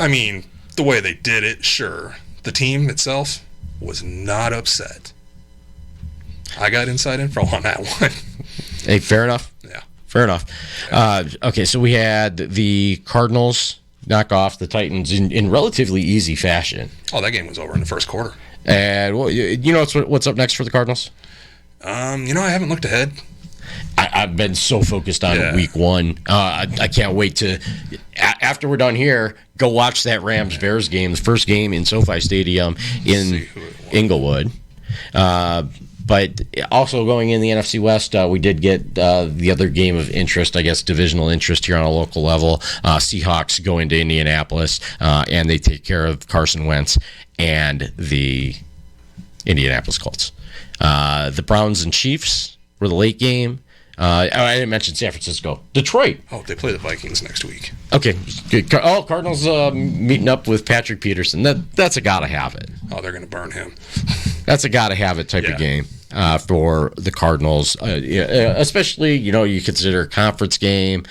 [SPEAKER 1] yeah, the way they did it, sure. The team itself was not upset. I got inside info on that one.
[SPEAKER 2] Hey, fair enough.
[SPEAKER 1] Yeah.
[SPEAKER 2] Fair enough. Okay, so we had the Cardinals knock off the Titans in relatively easy fashion.
[SPEAKER 1] Oh, that game was over in the first quarter.
[SPEAKER 2] And what's up next for the Cardinals?
[SPEAKER 1] I haven't looked ahead.
[SPEAKER 2] I've been so focused on week one. I can't wait to, after we're done here, go watch that Rams-Bears game, the first game in SoFi Stadium in Inglewood. But also going in the NFC West, we did get the other game of interest, I guess, divisional interest here on a local level. Seahawks go into Indianapolis, and they take care of Carson Wentz and the Indianapolis Colts. The Browns and Chiefs were the late game. I didn't mention San Francisco. Detroit.
[SPEAKER 1] Oh, they play the Vikings next week.
[SPEAKER 2] Okay. Good. Oh, Cardinals meeting up with Patrick Peterson. That's a gotta have it.
[SPEAKER 1] Oh, they're going to burn him.
[SPEAKER 2] That's a gotta have it type of game for the Cardinals. Especially, you consider a conference game.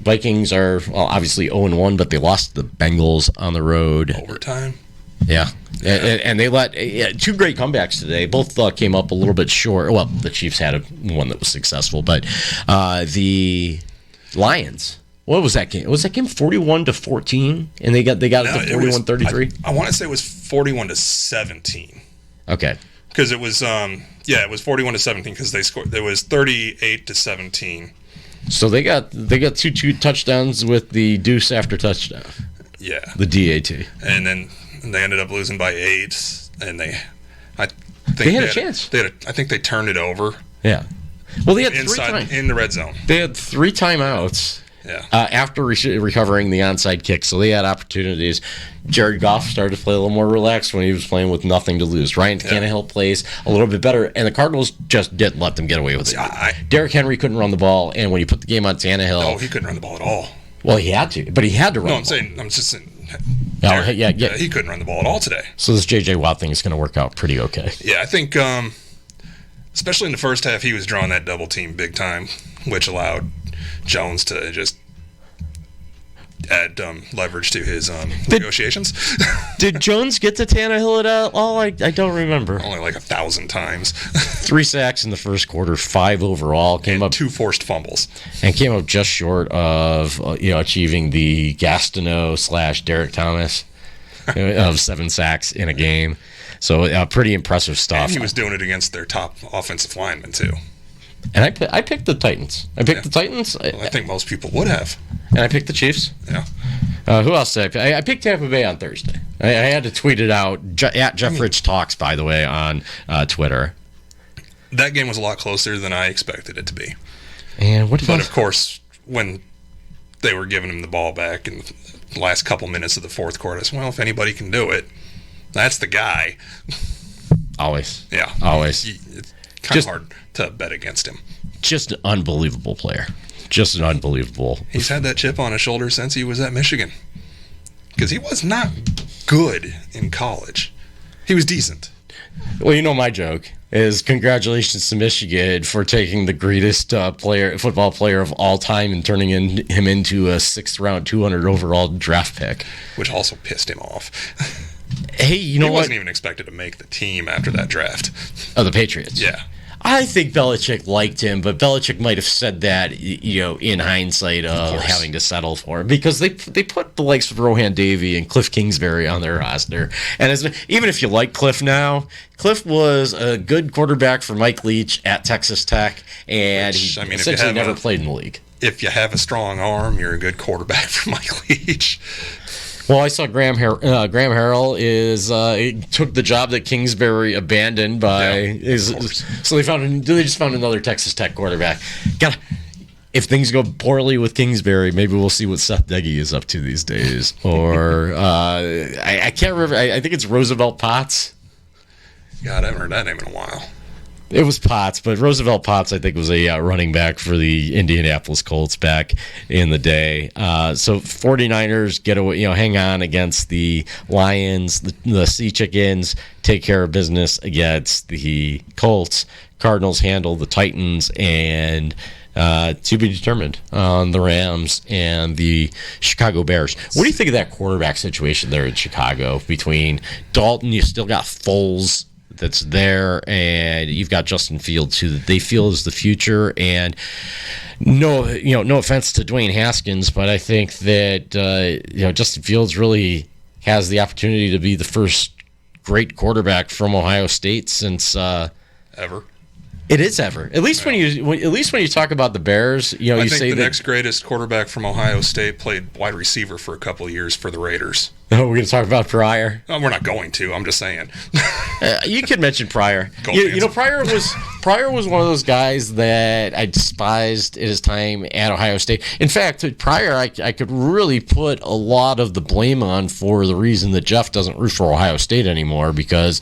[SPEAKER 2] Vikings are obviously 0-1, but they lost to the Bengals on the road.
[SPEAKER 1] Overtime.
[SPEAKER 2] Yeah. And they let two great comebacks today. Both came up a little bit short. Well, the Chiefs had one that was successful, but the Lions. What was that game? Was that game 41-14? And they got it to 41-33?
[SPEAKER 1] I want to say it was 41-17.
[SPEAKER 2] Okay.
[SPEAKER 1] Because it was it was 41-17 because they scored. There was 38-17.
[SPEAKER 2] So they got two touchdowns with the deuce after touchdown.
[SPEAKER 1] Yeah.
[SPEAKER 2] The DAT.
[SPEAKER 1] And then they ended up losing by 8, and I think
[SPEAKER 2] they had a chance.
[SPEAKER 1] I think they turned it over.
[SPEAKER 2] Yeah. Well, they had
[SPEAKER 1] inside in the red zone.
[SPEAKER 2] They had 3 timeouts.
[SPEAKER 1] Yeah.
[SPEAKER 2] After recovering the onside kick, so they had opportunities. Jared Goff started to play a little more relaxed when he was playing with nothing to lose. Ryan Tannehill plays a little bit better, and the Cardinals just didn't let them get away with it. Derrick Henry couldn't run the ball, and when you put the game on Tannehill...
[SPEAKER 1] No, he couldn't run the ball at all.
[SPEAKER 2] Well, he had to, but he had to run
[SPEAKER 1] I'm just saying...
[SPEAKER 2] he
[SPEAKER 1] couldn't run the ball at all today.
[SPEAKER 2] So this J.J. Watt thing is going to work out pretty okay.
[SPEAKER 1] Yeah, I think, especially in the first half, he was drawing that double team big time, which allowed Jones to just add leverage to his negotiations.
[SPEAKER 2] Did Jones get to Tannehill at all? I don't remember.
[SPEAKER 1] Only like 1,000 times.
[SPEAKER 2] 3 sacks in the first quarter, 5 overall.
[SPEAKER 1] Came up 2 forced fumbles.
[SPEAKER 2] And came up just short of achieving the Gastineau / Derek Thomas of 7 sacks in a game. So pretty impressive stuff.
[SPEAKER 1] And he was doing it against their top offensive lineman too.
[SPEAKER 2] And I picked the Titans. The Titans.
[SPEAKER 1] Well, I think most people would have.
[SPEAKER 2] And I picked the Chiefs.
[SPEAKER 1] Yeah.
[SPEAKER 2] Who else did I pick? I picked Tampa Bay on Thursday. I had to tweet it out. At Jeff Rich Talks, by the way, on Twitter.
[SPEAKER 1] That game was a lot closer than I expected it to be.
[SPEAKER 2] And what?
[SPEAKER 1] But of course, when they were giving him the ball back in the last couple minutes of the fourth quarter, I said, well, if anybody can do it, that's the guy.
[SPEAKER 2] Always.
[SPEAKER 1] Yeah.
[SPEAKER 2] Always.
[SPEAKER 1] It's kind of hard to bet against him.
[SPEAKER 2] Just an unbelievable player. Just an unbelievable.
[SPEAKER 1] He's had that chip on his shoulder since he was at Michigan. Because he was not good in college. He was decent.
[SPEAKER 2] Well, you know my joke is congratulations to Michigan for taking the greatest football player of all time and turning him into a 6th round 200 overall draft pick.
[SPEAKER 1] Which also pissed him off.
[SPEAKER 2] Hey, you know what?
[SPEAKER 1] He wasn't even expected to make the team after that draft.
[SPEAKER 2] Oh, the Patriots.
[SPEAKER 1] Yeah.
[SPEAKER 2] I think Belichick liked him, but Belichick might have said that, in hindsight of having to settle for him because they put the likes of Rohan Davey and Cliff Kingsbury on their roster. And even if you like Cliff now, Cliff was a good quarterback for Mike Leach at Texas Tech, and he essentially never played in the league.
[SPEAKER 1] If you have a strong arm, you're a good quarterback for Mike Leach.
[SPEAKER 2] Well, I saw Graham Harrell took the job that Kingsbury abandoned so they just found another Texas Tech quarterback. If things go poorly with Kingsbury, maybe we'll see what Seth Deggy is up to these days. Or I can't remember. I think it's Roosevelt Potts.
[SPEAKER 1] God, I haven't heard that name in a while.
[SPEAKER 2] It was Potts, but Roosevelt Potts, I think, was a running back for the Indianapolis Colts back in the day. So 49ers get away, hang on against the Lions, the Sea Chickens, take care of business against the Colts. Cardinals handle the Titans, and to be determined on the Rams and the Chicago Bears. What do you think of that quarterback situation there in Chicago between Dalton? You still got Foles that's there, and you've got Justin Fields, who they feel is the future. And no offense to Dwayne Haskins, but I think that Justin Fields really has the opportunity to be the first great quarterback from Ohio State since
[SPEAKER 1] ever.
[SPEAKER 2] It is ever. At least when you talk about the Bears,
[SPEAKER 1] I think the next greatest quarterback from Ohio State played wide receiver for a couple of years for the Raiders.
[SPEAKER 2] Oh, we're going to talk about Pryor.
[SPEAKER 1] We're not going to. I'm just saying.
[SPEAKER 2] You could mention Pryor. Pryor was one of those guys that I despised at his time at Ohio State. In fact, Pryor, I could really put a lot of the blame on for the reason that Jeff doesn't root for Ohio State anymore, because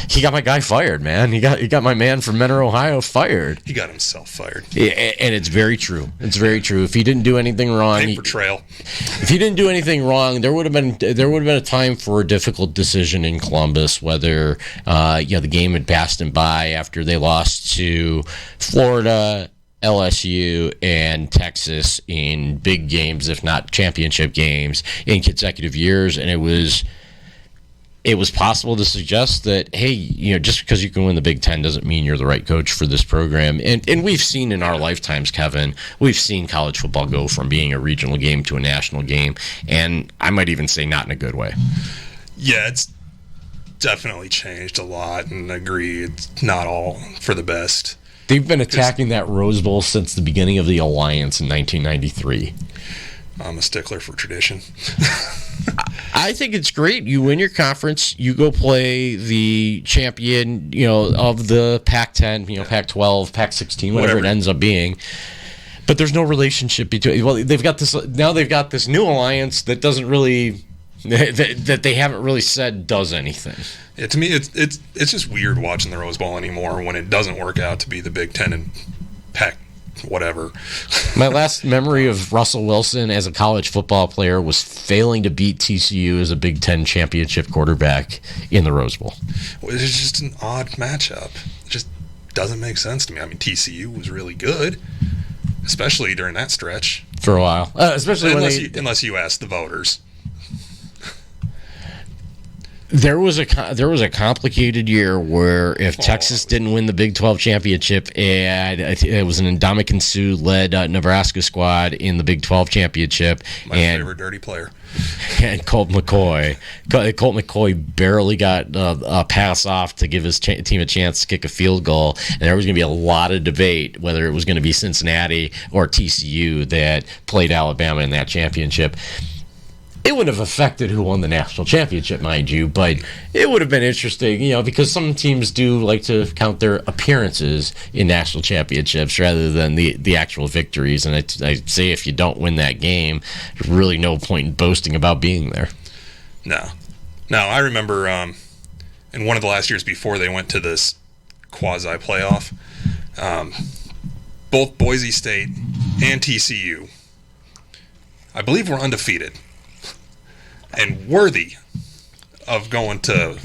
[SPEAKER 2] he got my guy fired, man. He got my man from Mentor, Ohio fired.
[SPEAKER 1] He got himself fired.
[SPEAKER 2] Yeah, and it's very true. It's very true. If he didn't do anything wrong,
[SPEAKER 1] paper trail.
[SPEAKER 2] If he didn't do anything wrong, there would have been a time for a difficult decision in Columbus, whether the game had passed him by after they lost to Florida, LSU, and Texas in big games, if not championship games, in consecutive years, and it was possible to suggest that, hey, just because you can win the Big Ten doesn't mean you're the right coach for this program. And we've seen in our lifetimes, Kevin, we've seen college football go from being a regional game to a national game, and I might even say not in a good way.
[SPEAKER 1] Yeah, it's definitely changed a lot, and I agree, it's not all for the best.
[SPEAKER 2] They've been attacking that Rose Bowl since the beginning of the Alliance in 1993.
[SPEAKER 1] I'm a stickler for tradition.
[SPEAKER 2] I think it's great. You win your conference, you go play the champion, of the Pac-10, Pac-12, Pac-16, whatever it ends up being. But there's no relationship between. Well, they've got this new alliance that doesn't really, that they haven't really said does anything.
[SPEAKER 1] Yeah, to me, it's just weird watching the Rose Bowl anymore when it doesn't work out to be the Big Ten and Pac. Whatever.
[SPEAKER 2] My last memory of Russell Wilson as a college football player was failing to beat TCU as a Big Ten championship quarterback in the Rose Bowl.
[SPEAKER 1] Well, it's just an odd matchup. It just doesn't make sense to me. I mean, TCU was really good, especially during that stretch.
[SPEAKER 2] For a while. Especially
[SPEAKER 1] unless you ask the voters.
[SPEAKER 2] There was a complicated year where if Texas didn't win the Big 12 championship, and it was an Ndamukong Suh led Nebraska squad in the Big 12 championship,
[SPEAKER 1] My favorite dirty player.
[SPEAKER 2] And Colt McCoy barely got a pass off to give his team a chance to kick a field goal, and there was going to be a lot of debate whether it was going to be Cincinnati or TCU that played Alabama in that championship. It would have affected who won the national championship, mind you, but it would have been interesting, because some teams do like to count their appearances in national championships rather than the actual victories. And I say if you don't win that game, there's really no point in boasting about being there.
[SPEAKER 1] No. I remember in one of the last years before they went to this quasi-playoff, both Boise State and TCU, I believe, were undefeated and worthy of going to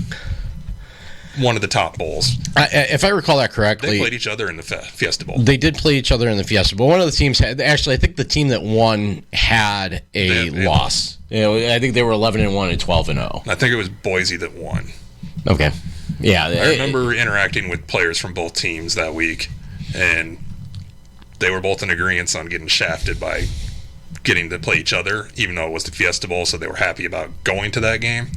[SPEAKER 1] one of the top bowls.
[SPEAKER 2] If I recall that correctly,
[SPEAKER 1] they played each other in the Fiesta Bowl.
[SPEAKER 2] They did play each other in the Fiesta Bowl. One of the teams I think the team that won had a loss. I think they were 11-1 and 12-0.
[SPEAKER 1] I think it was Boise that won.
[SPEAKER 2] Okay. Yeah.
[SPEAKER 1] I remember interacting with players from both teams that week, and they were both in agreement on getting shafted by getting to play each other, even though it was the Fiesta Bowl, so they were happy about going to that game.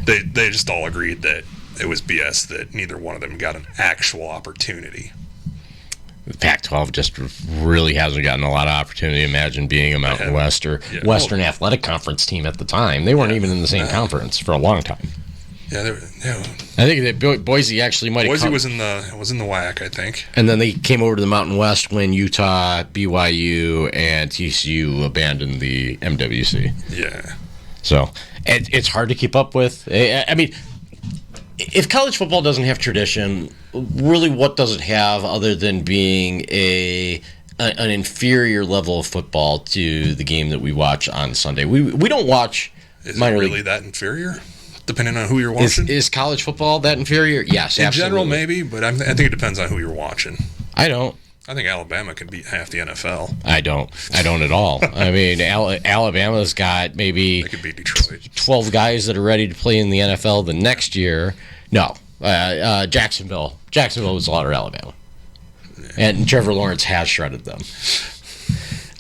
[SPEAKER 1] They just all agreed that it was BS that neither one of them got an actual opportunity.
[SPEAKER 2] The Pac-12 just really hasn't gotten a lot of opportunity. Imagine being a Mountain West or Western Athletic Conference team at the time. They weren't even in the same conference for a long time.
[SPEAKER 1] Yeah,
[SPEAKER 2] I think that Boise actually might have
[SPEAKER 1] was in the WAC, I think.
[SPEAKER 2] And then they came over to the Mountain West when Utah, BYU, and TCU abandoned the MWC.
[SPEAKER 1] Yeah.
[SPEAKER 2] So it's hard to keep up with. I mean, if college football doesn't have tradition, really, what does it have other than being an inferior level of football to the game that we watch on Sunday? We don't watch.
[SPEAKER 1] Is it really that inferior? Depending on who you're watching?
[SPEAKER 2] Is college football that inferior? Yes,
[SPEAKER 1] in
[SPEAKER 2] absolutely.
[SPEAKER 1] general, maybe, but I think it depends on who you're watching.
[SPEAKER 2] I don't.
[SPEAKER 1] I think Alabama can beat half the NFL.
[SPEAKER 2] I don't at all. I mean, Alabama's got maybe
[SPEAKER 1] they could beat Detroit.
[SPEAKER 2] 12 guys that are ready to play in the NFL the next year. No, Jacksonville would slaughter Alabama. Yeah. And Trevor Lawrence has shredded them.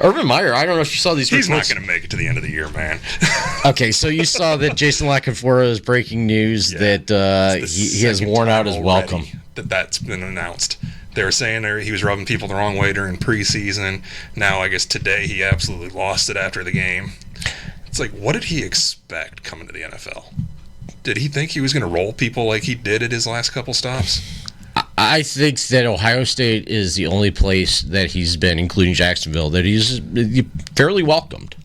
[SPEAKER 2] Urban Meyer, I don't know if you saw these reports.
[SPEAKER 1] He's not going to make it to the end of the year, man.
[SPEAKER 2] Okay, so you saw that Jason LaCanfora is breaking news that he has worn out his welcome.
[SPEAKER 1] That's been announced. They were saying he was rubbing people the wrong way during preseason. Now, I guess today he absolutely lost it after the game. It's like, what did he expect coming to the NFL? Did he think he was going to roll people like he did at his last couple stops?
[SPEAKER 2] I think that Ohio State is the only place that he's been, including Jacksonville, that he's fairly welcomed.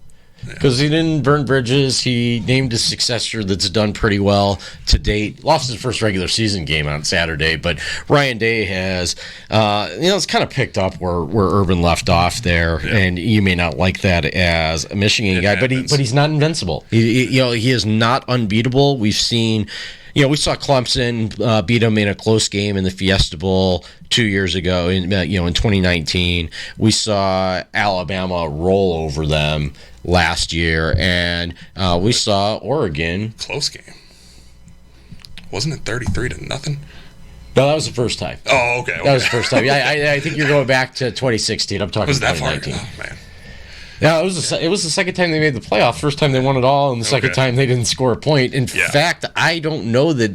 [SPEAKER 2] Because he didn't burn bridges. He named his successor that's done pretty well to date. Lost his first regular season game on Saturday, but Ryan Day has, it's kind of picked up where Urban left off there, and you may not like that as a Michigan guy, but he's not invincible. He is not unbeatable. We've seen. We saw Clemson beat them in a close game in the Fiesta Bowl 2 years ago. In 2019, we saw Alabama roll over them last year, and we saw Oregon
[SPEAKER 1] close game. Wasn't it 33-0?
[SPEAKER 2] No, that was the first time.
[SPEAKER 1] Oh, okay.
[SPEAKER 2] That was the first time. Yeah, I think you're going back to 2016. I'm talking 2019.
[SPEAKER 1] Oh, man.
[SPEAKER 2] Yeah, it was the second time they made the playoff. First time they won it all, and the second time they didn't score a point. In fact, I don't know that.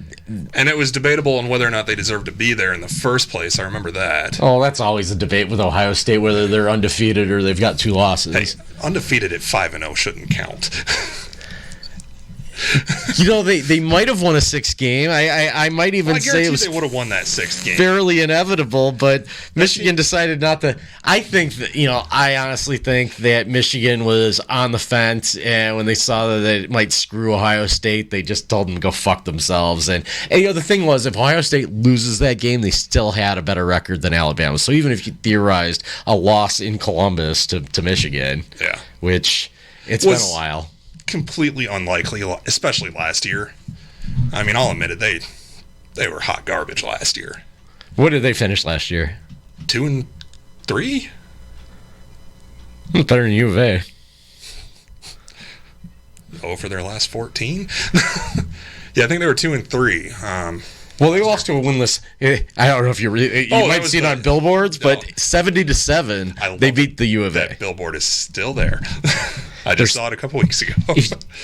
[SPEAKER 1] And it was debatable on whether or not they deserved to be there in the first place. I remember that.
[SPEAKER 2] Oh, that's always a debate with Ohio State, whether they're undefeated or they've got 2 losses.
[SPEAKER 1] Hey, undefeated at 5-0 shouldn't count.
[SPEAKER 2] They might have won a 6th game. I might even say it was
[SPEAKER 1] they would have won that 6th game.
[SPEAKER 2] Fairly inevitable, but Michigan decided not to. I think that I honestly think that Michigan was on the fence, and when they saw that it might screw Ohio State, they just told them to go fuck themselves. And the thing was, if Ohio State loses that game, they still had a better record than Alabama. So even if you theorized a loss in Columbus to Michigan, which it's been a while.
[SPEAKER 1] Completely unlikely, especially last year. I mean, I'll admit it, they were hot garbage last year.
[SPEAKER 2] What did they finish last year?
[SPEAKER 1] 2-3?
[SPEAKER 2] Better than U of A.
[SPEAKER 1] For their last 14? Yeah, I think they were 2-3.
[SPEAKER 2] Well, they lost to a winless. I don't know if you might see it on billboards, but 70-7, they beat the U of A.
[SPEAKER 1] That billboard is still there. I just saw it a couple weeks ago.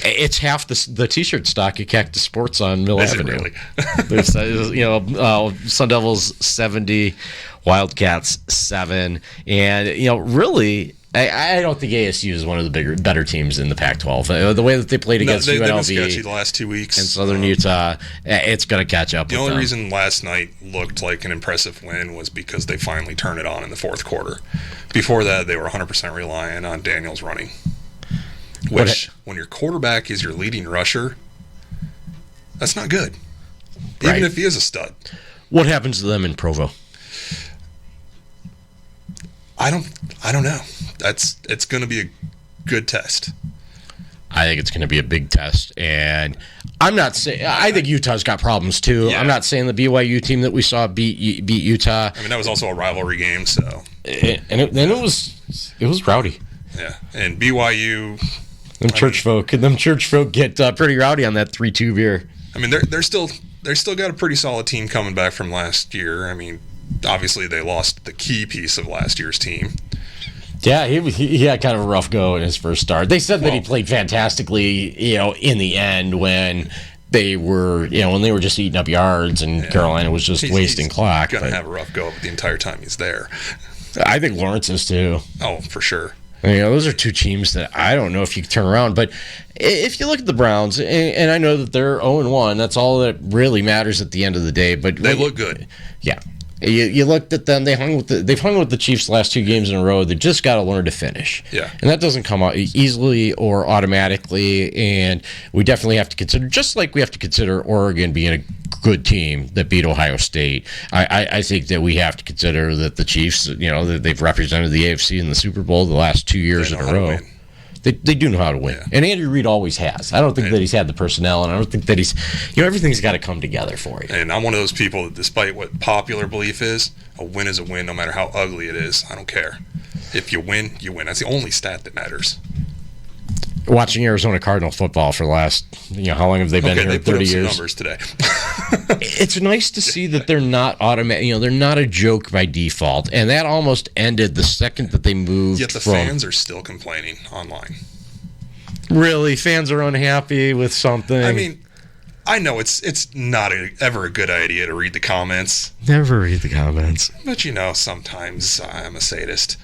[SPEAKER 2] It's half the T-shirt stock at Cactus Sports on Mill Avenue.
[SPEAKER 1] Really?
[SPEAKER 2] There's, Sun Devils 70, Wildcats 7, and really. I don't think ASU is one of the better teams in the Pac-12. The way that they played against UNLV,
[SPEAKER 1] they've been sketchy the last 2 weeks,
[SPEAKER 2] and Southern Utah, it's going to catch up.
[SPEAKER 1] The only reason last night looked like an impressive win was because they finally turned it on in the fourth quarter. Before that, they were 100% reliant on Daniels running. Which, when your quarterback is your leading rusher, that's not good. Even if he is a stud.
[SPEAKER 2] What happens to them in Provo?
[SPEAKER 1] I don't know. It's going to be a good test.
[SPEAKER 2] I think it's going to be a big test, and I'm not saying I think Utah's got problems too. Yeah. I'm not saying the BYU team that we saw beat Utah.
[SPEAKER 1] I mean, that was also a rivalry game, so
[SPEAKER 2] it was rowdy.
[SPEAKER 1] Yeah, and BYU.
[SPEAKER 2] Them church folk get pretty rowdy on that 3-2 beer.
[SPEAKER 1] I mean, they're still got a pretty solid team coming back from last year. I mean, obviously they lost the key piece of last year's team.
[SPEAKER 2] Yeah, he had kind of a rough go in his first start. They said that he played fantastically, in the end when they were, when they were just eating up yards and Carolina was just wasting clock.
[SPEAKER 1] He's going to have a rough go the entire time he's there.
[SPEAKER 2] I think Lawrence is too.
[SPEAKER 1] Oh, for sure.
[SPEAKER 2] Those are two teams that I don't know if you can turn around. But if you look at the Browns, and I know that they're 0-1, that's all that really matters at the end of the day. But
[SPEAKER 1] they look good.
[SPEAKER 2] Yeah. You looked at them. They've hung with the Chiefs the last 2 games in a row. They just got to learn to finish.
[SPEAKER 1] Yeah,
[SPEAKER 2] and that doesn't come out easily or automatically. And we definitely have to consider, just like we have to consider Oregon being a good team that beat Ohio State. I think that we have to consider that the Chiefs, that they've represented the AFC in the Super Bowl the last 2 years in a row. They do know how to win. Yeah. And Andy Reid always has. I don't think that he's had the personnel, and I don't think that he's, everything's got to come together for you.
[SPEAKER 1] And I'm one of those people that, despite what popular belief is, a win is a win no matter how ugly it is. I don't care. If you win, you win. That's the only stat that matters.
[SPEAKER 2] Watching Arizona Cardinal football for the last, how long have they been here?
[SPEAKER 1] They put
[SPEAKER 2] 30
[SPEAKER 1] up some
[SPEAKER 2] years.
[SPEAKER 1] Numbers today.
[SPEAKER 2] It's nice to see that they're not automatic. They're not a joke by default, and that almost ended the second that they moved.
[SPEAKER 1] Yet the fans are still complaining online.
[SPEAKER 2] Really, fans are unhappy with something.
[SPEAKER 1] I mean, I know it's not ever a good idea to read the comments.
[SPEAKER 2] Never read the comments.
[SPEAKER 1] But sometimes I'm a sadist.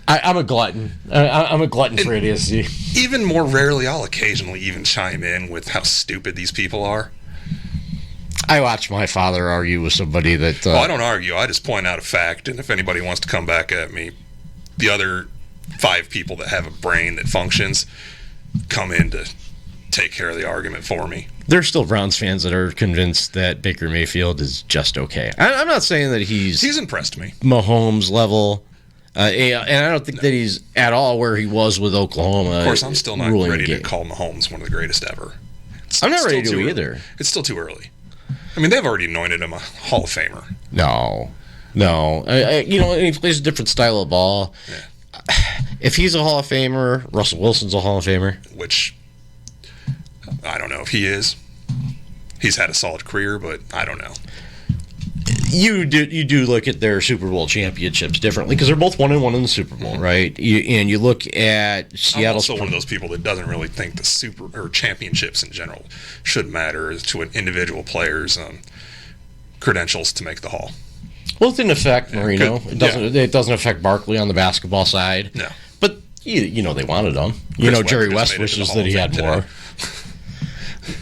[SPEAKER 2] I'm a glutton. I'm a glutton for idiocy.
[SPEAKER 1] Even more rarely, I'll occasionally even chime in with how stupid these people are.
[SPEAKER 2] I watch my father argue with somebody that...
[SPEAKER 1] I don't argue. I just point out a fact, and if anybody wants to come back at me, the other 5 people that have a brain that functions come in to take care of the argument for me.
[SPEAKER 2] There's still Browns fans that are convinced that Baker Mayfield is just okay. I'm not saying that he's
[SPEAKER 1] impressed me.
[SPEAKER 2] Mahomes level... and I don't think that he's at all where he was with Oklahoma.
[SPEAKER 1] Of course, I'm still not ready to call Mahomes one of the greatest ever.
[SPEAKER 2] I'm not ready to either.
[SPEAKER 1] It's still too early. I mean, they've already anointed him a Hall of Famer.
[SPEAKER 2] No. And he plays a different style of ball. Yeah. If he's a Hall of Famer, Russell Wilson's a Hall of Famer.
[SPEAKER 1] Which, I don't know if he is. He's had a solid career, but I don't know.
[SPEAKER 2] You do look at their Super Bowl championships differently because they're both 1-1 in the Super Bowl, right? And you look at Seattle's.
[SPEAKER 1] I'm also one of those people that doesn't really think the championships in general should matter to an individual player's credentials to make the Hall.
[SPEAKER 2] Well, it didn't affect Marino. It doesn't affect Barkley on the basketball side.
[SPEAKER 1] No,
[SPEAKER 2] but they wanted him. Jerry West wishes that he had more.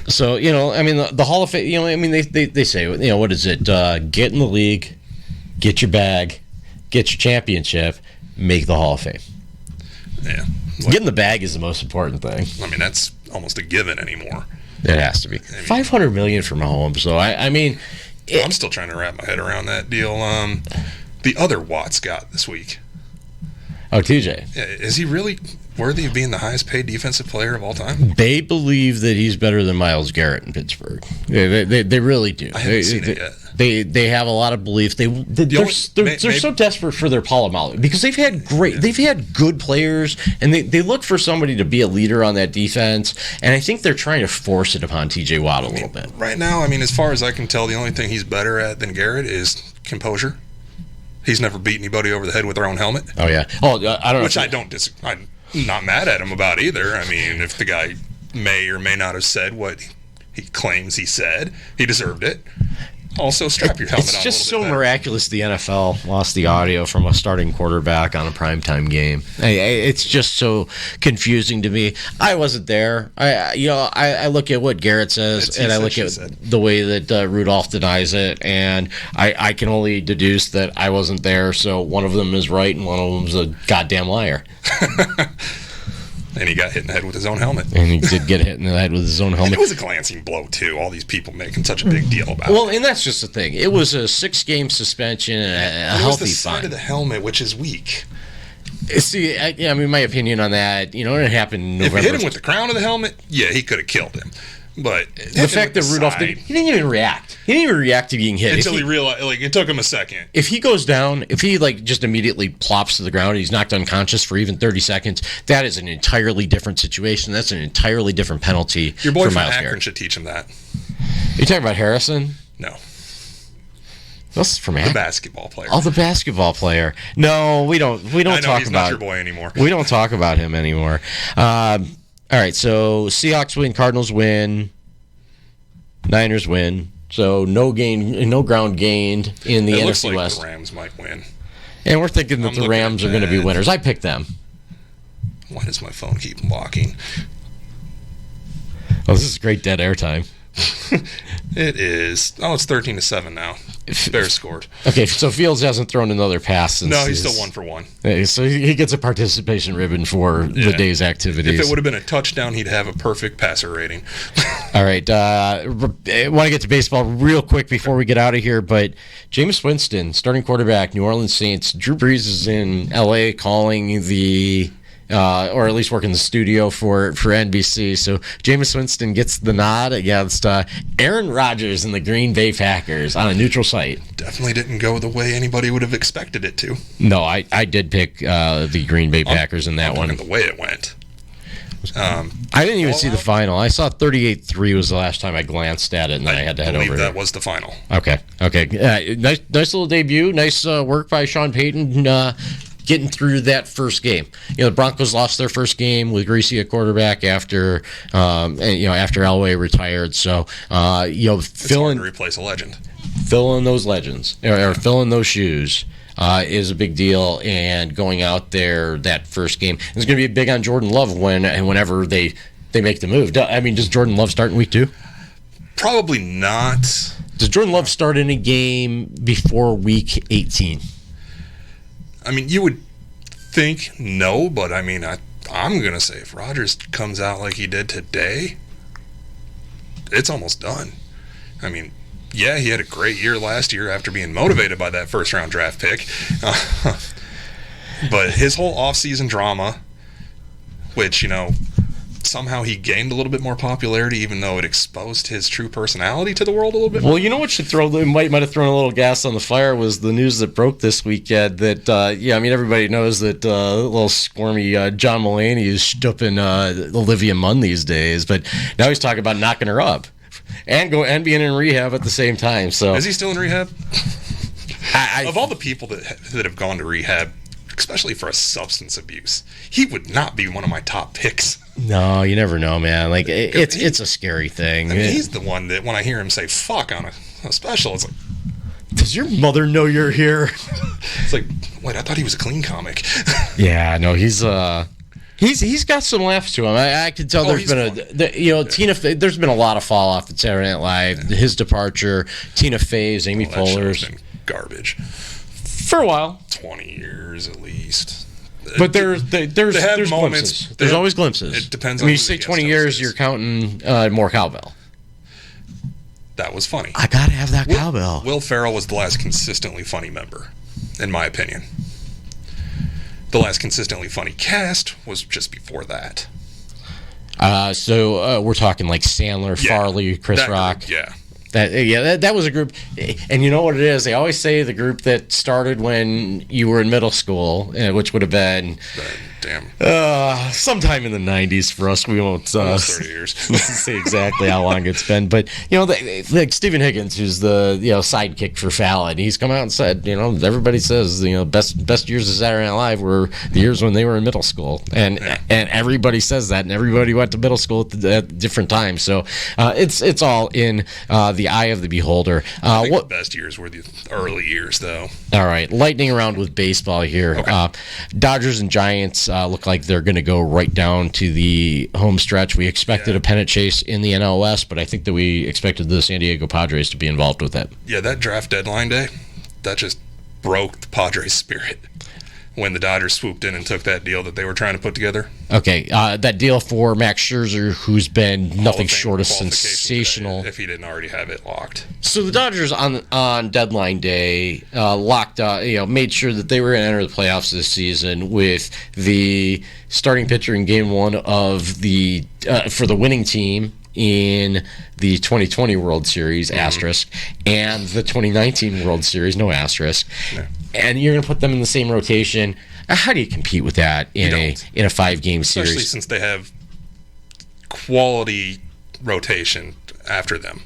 [SPEAKER 2] So, the Hall of Fame, they say, what is it? Get in the league, get your bag, get your championship, make the Hall of Fame.
[SPEAKER 1] Yeah.
[SPEAKER 2] Getting the bag is the most important thing.
[SPEAKER 1] I mean, that's almost a given anymore.
[SPEAKER 2] It has to be. $500 million for Mahomes. So,
[SPEAKER 1] I'm still trying to wrap my head around that deal. The other Watts got this week.
[SPEAKER 2] Oh, TJ.
[SPEAKER 1] Yeah, is he really worthy of being the highest paid defensive player of all time?
[SPEAKER 2] They believe that he's better than Myles Garrett in Pittsburgh. They really do.
[SPEAKER 1] I haven't seen it yet.
[SPEAKER 2] They have a lot of belief. They're so desperate for their Polamalu because they've had good players, and they look for somebody to be a leader on that defense. And I think they're trying to force it upon T.J. Watt a little bit.
[SPEAKER 1] Right now, as far as I can tell, the only thing he's better at than Garrett is composure. He's never beat anybody over the head with their own helmet.
[SPEAKER 2] Oh yeah. Oh, I don't know.
[SPEAKER 1] Which I'm not mad at him about either. If the guy may or may not have said what he claims he said, he deserved it. Also, strap your helmet on.
[SPEAKER 2] It's just so miraculous the NFL lost the audio from a starting quarterback on a primetime game. It's just so confusing to me. I wasn't there. I look at what Garrett says, and I look at the way that Rudolph denies it, and I can only deduce that I wasn't there, so one of them is right and one of them's a goddamn liar.
[SPEAKER 1] And he got hit in the head with his own helmet.
[SPEAKER 2] And he did get hit in the head with his own helmet.
[SPEAKER 1] And it was a glancing blow, too. All these people making such a big deal about it.
[SPEAKER 2] Well, and that's just the thing. It was a 6-game suspension and a healthy fine. It was the side
[SPEAKER 1] of the helmet, which is weak.
[SPEAKER 2] See, my opinion on that, it happened in November.
[SPEAKER 1] If you hit him with the crown of the helmet, yeah, he could have killed him. But
[SPEAKER 2] the fact that Rudolph he didn't even react. He didn't even react to being hit
[SPEAKER 1] until he realized. It took him a second.
[SPEAKER 2] If he goes down, if he just immediately plops to the ground, and he's knocked unconscious for even 30 seconds. That is an entirely different situation. That's an entirely different penalty.
[SPEAKER 1] Your boy
[SPEAKER 2] for
[SPEAKER 1] from
[SPEAKER 2] Myles
[SPEAKER 1] Akron
[SPEAKER 2] Garrett
[SPEAKER 1] should teach him that.
[SPEAKER 2] Are you talking about Harrison?
[SPEAKER 1] No.
[SPEAKER 2] That's from Akron.
[SPEAKER 1] The basketball player.
[SPEAKER 2] Oh, the basketball player. No, we don't
[SPEAKER 1] I know,
[SPEAKER 2] talk
[SPEAKER 1] he's
[SPEAKER 2] about
[SPEAKER 1] not your boy anymore.
[SPEAKER 2] We don't talk about him anymore. All right, so Seahawks win, Cardinals win. Niners win, so no ground gained in the NFC
[SPEAKER 1] looks like
[SPEAKER 2] West.
[SPEAKER 1] The Rams might win,
[SPEAKER 2] and we're thinking that the Rams are going to be winners. I picked them.
[SPEAKER 1] Why does my phone keep blocking?
[SPEAKER 2] Oh, this is great dead air time.
[SPEAKER 1] It is. Oh, it's 13-7 now. Bears scored.
[SPEAKER 2] Okay, so Fields hasn't thrown another pass since.
[SPEAKER 1] No, he's still 1 for 1.
[SPEAKER 2] So he gets a participation ribbon for the day's activities.
[SPEAKER 1] If it would have been a touchdown, he'd have a perfect passer rating.
[SPEAKER 2] All right, I want to get to baseball real quick before we get out of here, but Jameis Winston, starting quarterback, New Orleans Saints. Drew Brees is in L.A. calling the or at least working the studio for NBC. So Jameis Winston gets the nod against Aaron Rodgers and the Green Bay Packers on a neutral site.
[SPEAKER 1] Definitely didn't go the way anybody would have expected it to.
[SPEAKER 2] No, I did pick the Green Bay Packers in that one.
[SPEAKER 1] The way it went.
[SPEAKER 2] I didn't even see the final. I saw 38-3 was the last time I glanced at it, and then I had to head over.
[SPEAKER 1] That was the final.
[SPEAKER 2] Okay. Nice little debut. Nice work by Sean Payton. Getting through that first game. The Broncos lost their first game with Greasy at quarterback after Elway retired. So
[SPEAKER 1] it's hard to replace a legend.
[SPEAKER 2] Filling those legends or filling those shoes is a big deal. And going out there that first game is going to be big on Jordan Love whenever they make the move. Does Jordan Love start in week 2?
[SPEAKER 1] Probably not.
[SPEAKER 2] Does Jordan Love start any game before week 18?
[SPEAKER 1] You would think no, but I'm going to say if Rodgers comes out like he did today, it's almost done. Yeah, he had a great year last year after being motivated by that first-round draft pick. But his whole offseason drama, which, somehow he gained a little bit more popularity, even though it exposed his true personality to the world a little bit more.
[SPEAKER 2] Well, what should might have thrown a little gas on the fire was the news that broke this weekend that everybody knows that little squirmy John Mulaney is stooping Olivia Munn these days, but now he's talking about knocking her up and being in rehab at the same time. So
[SPEAKER 1] is he still in rehab? Of all the people that have gone to rehab, especially for a substance abuse, he would not be one of my top picks.
[SPEAKER 2] No, you never know, man. It's a scary thing.
[SPEAKER 1] He's the one that when I hear him say "fuck" on a special, it's like,
[SPEAKER 2] does your mother know you're here?
[SPEAKER 1] It's like, wait, I thought he was a clean comic.
[SPEAKER 2] Yeah, no, he's got some laughs to him. I can tell there's been a lot of fall off at Saturday Night Live. His departure, Tina Fey's, Amy Poehler's
[SPEAKER 1] been garbage
[SPEAKER 2] for a while,
[SPEAKER 1] 20 years at least.
[SPEAKER 2] But there's moments. Glimpses. There's always glimpses.
[SPEAKER 1] It depends. On
[SPEAKER 2] you say 20 years, you're counting more cowbell.
[SPEAKER 1] That was funny.
[SPEAKER 2] I gotta have that cowbell.
[SPEAKER 1] Will Ferrell was the last consistently funny member, in my opinion. The last consistently funny cast was just before that.
[SPEAKER 2] So we're talking like Sandler, Farley, Chris Rock.
[SPEAKER 1] Yeah.
[SPEAKER 2] That was a group, and you know what it is? They always say the group that started when you were in middle school, which would have been sometime in the 90s for us. We won't
[SPEAKER 1] 30 years.
[SPEAKER 2] say exactly how long it's been, but like Stephen Higgins, who's the sidekick for Fallon, he's come out and said, everybody says best years of Saturday Night Live were the years when they were in middle school, and everybody says that, and everybody went to middle school at different times. So it's all in the eye of the beholder.
[SPEAKER 1] I think the best years were the early years, though.
[SPEAKER 2] All right, lightning around with baseball here.
[SPEAKER 1] Okay.
[SPEAKER 2] Dodgers and Giants look like they're going to go right down to the home stretch. We expected a pennant chase in the NL West, but I think that we expected the San Diego Padres to be involved with that.
[SPEAKER 1] Yeah, that draft deadline day, that just broke the Padres' spirit when the Dodgers swooped in and took that deal that they were trying to put together.
[SPEAKER 2] Okay, that deal for Max Scherzer, who's been nothing short of sensational.
[SPEAKER 1] If he didn't already have it locked.
[SPEAKER 2] So the Dodgers on deadline day locked, made sure that they were going to enter the playoffs this season with the starting pitcher in Game 1 of the for the winning team in the 2020 World Series, asterisk, and the 2019 World Series, no asterisk. Yeah. And you're going to put them in the same rotation. How do you compete with that in a 5-game series?
[SPEAKER 1] Especially since they have quality rotation after them.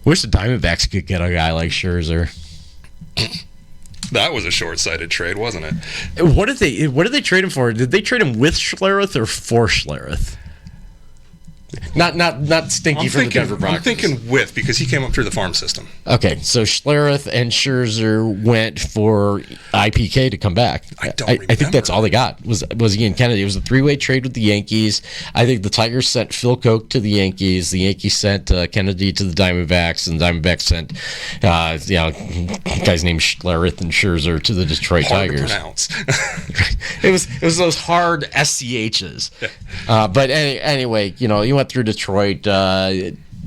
[SPEAKER 2] Wish the Diamondbacks could get a guy like Scherzer.
[SPEAKER 1] That was a short-sighted trade, wasn't it?
[SPEAKER 2] What did they trade him for? Did they trade him with Schlereth or for Schlereth? Not Stinky from the Denver Broncos.
[SPEAKER 1] I'm thinking with, because he came up through the farm system.
[SPEAKER 2] Okay, so Schlereth and Scherzer went for IPK to come back.
[SPEAKER 1] I
[SPEAKER 2] think that's all they got was Ian Kennedy. It was a 3-way trade with the Yankees. I think the Tigers sent Phil Koch to the Yankees. The Yankees sent Kennedy to the Diamondbacks, and the Diamondbacks sent guys named Schlereth and Scherzer to the Detroit Tigers.
[SPEAKER 1] Hard to pronounce.
[SPEAKER 2] It was those hard SCHs. But anyway, you went through Detroit,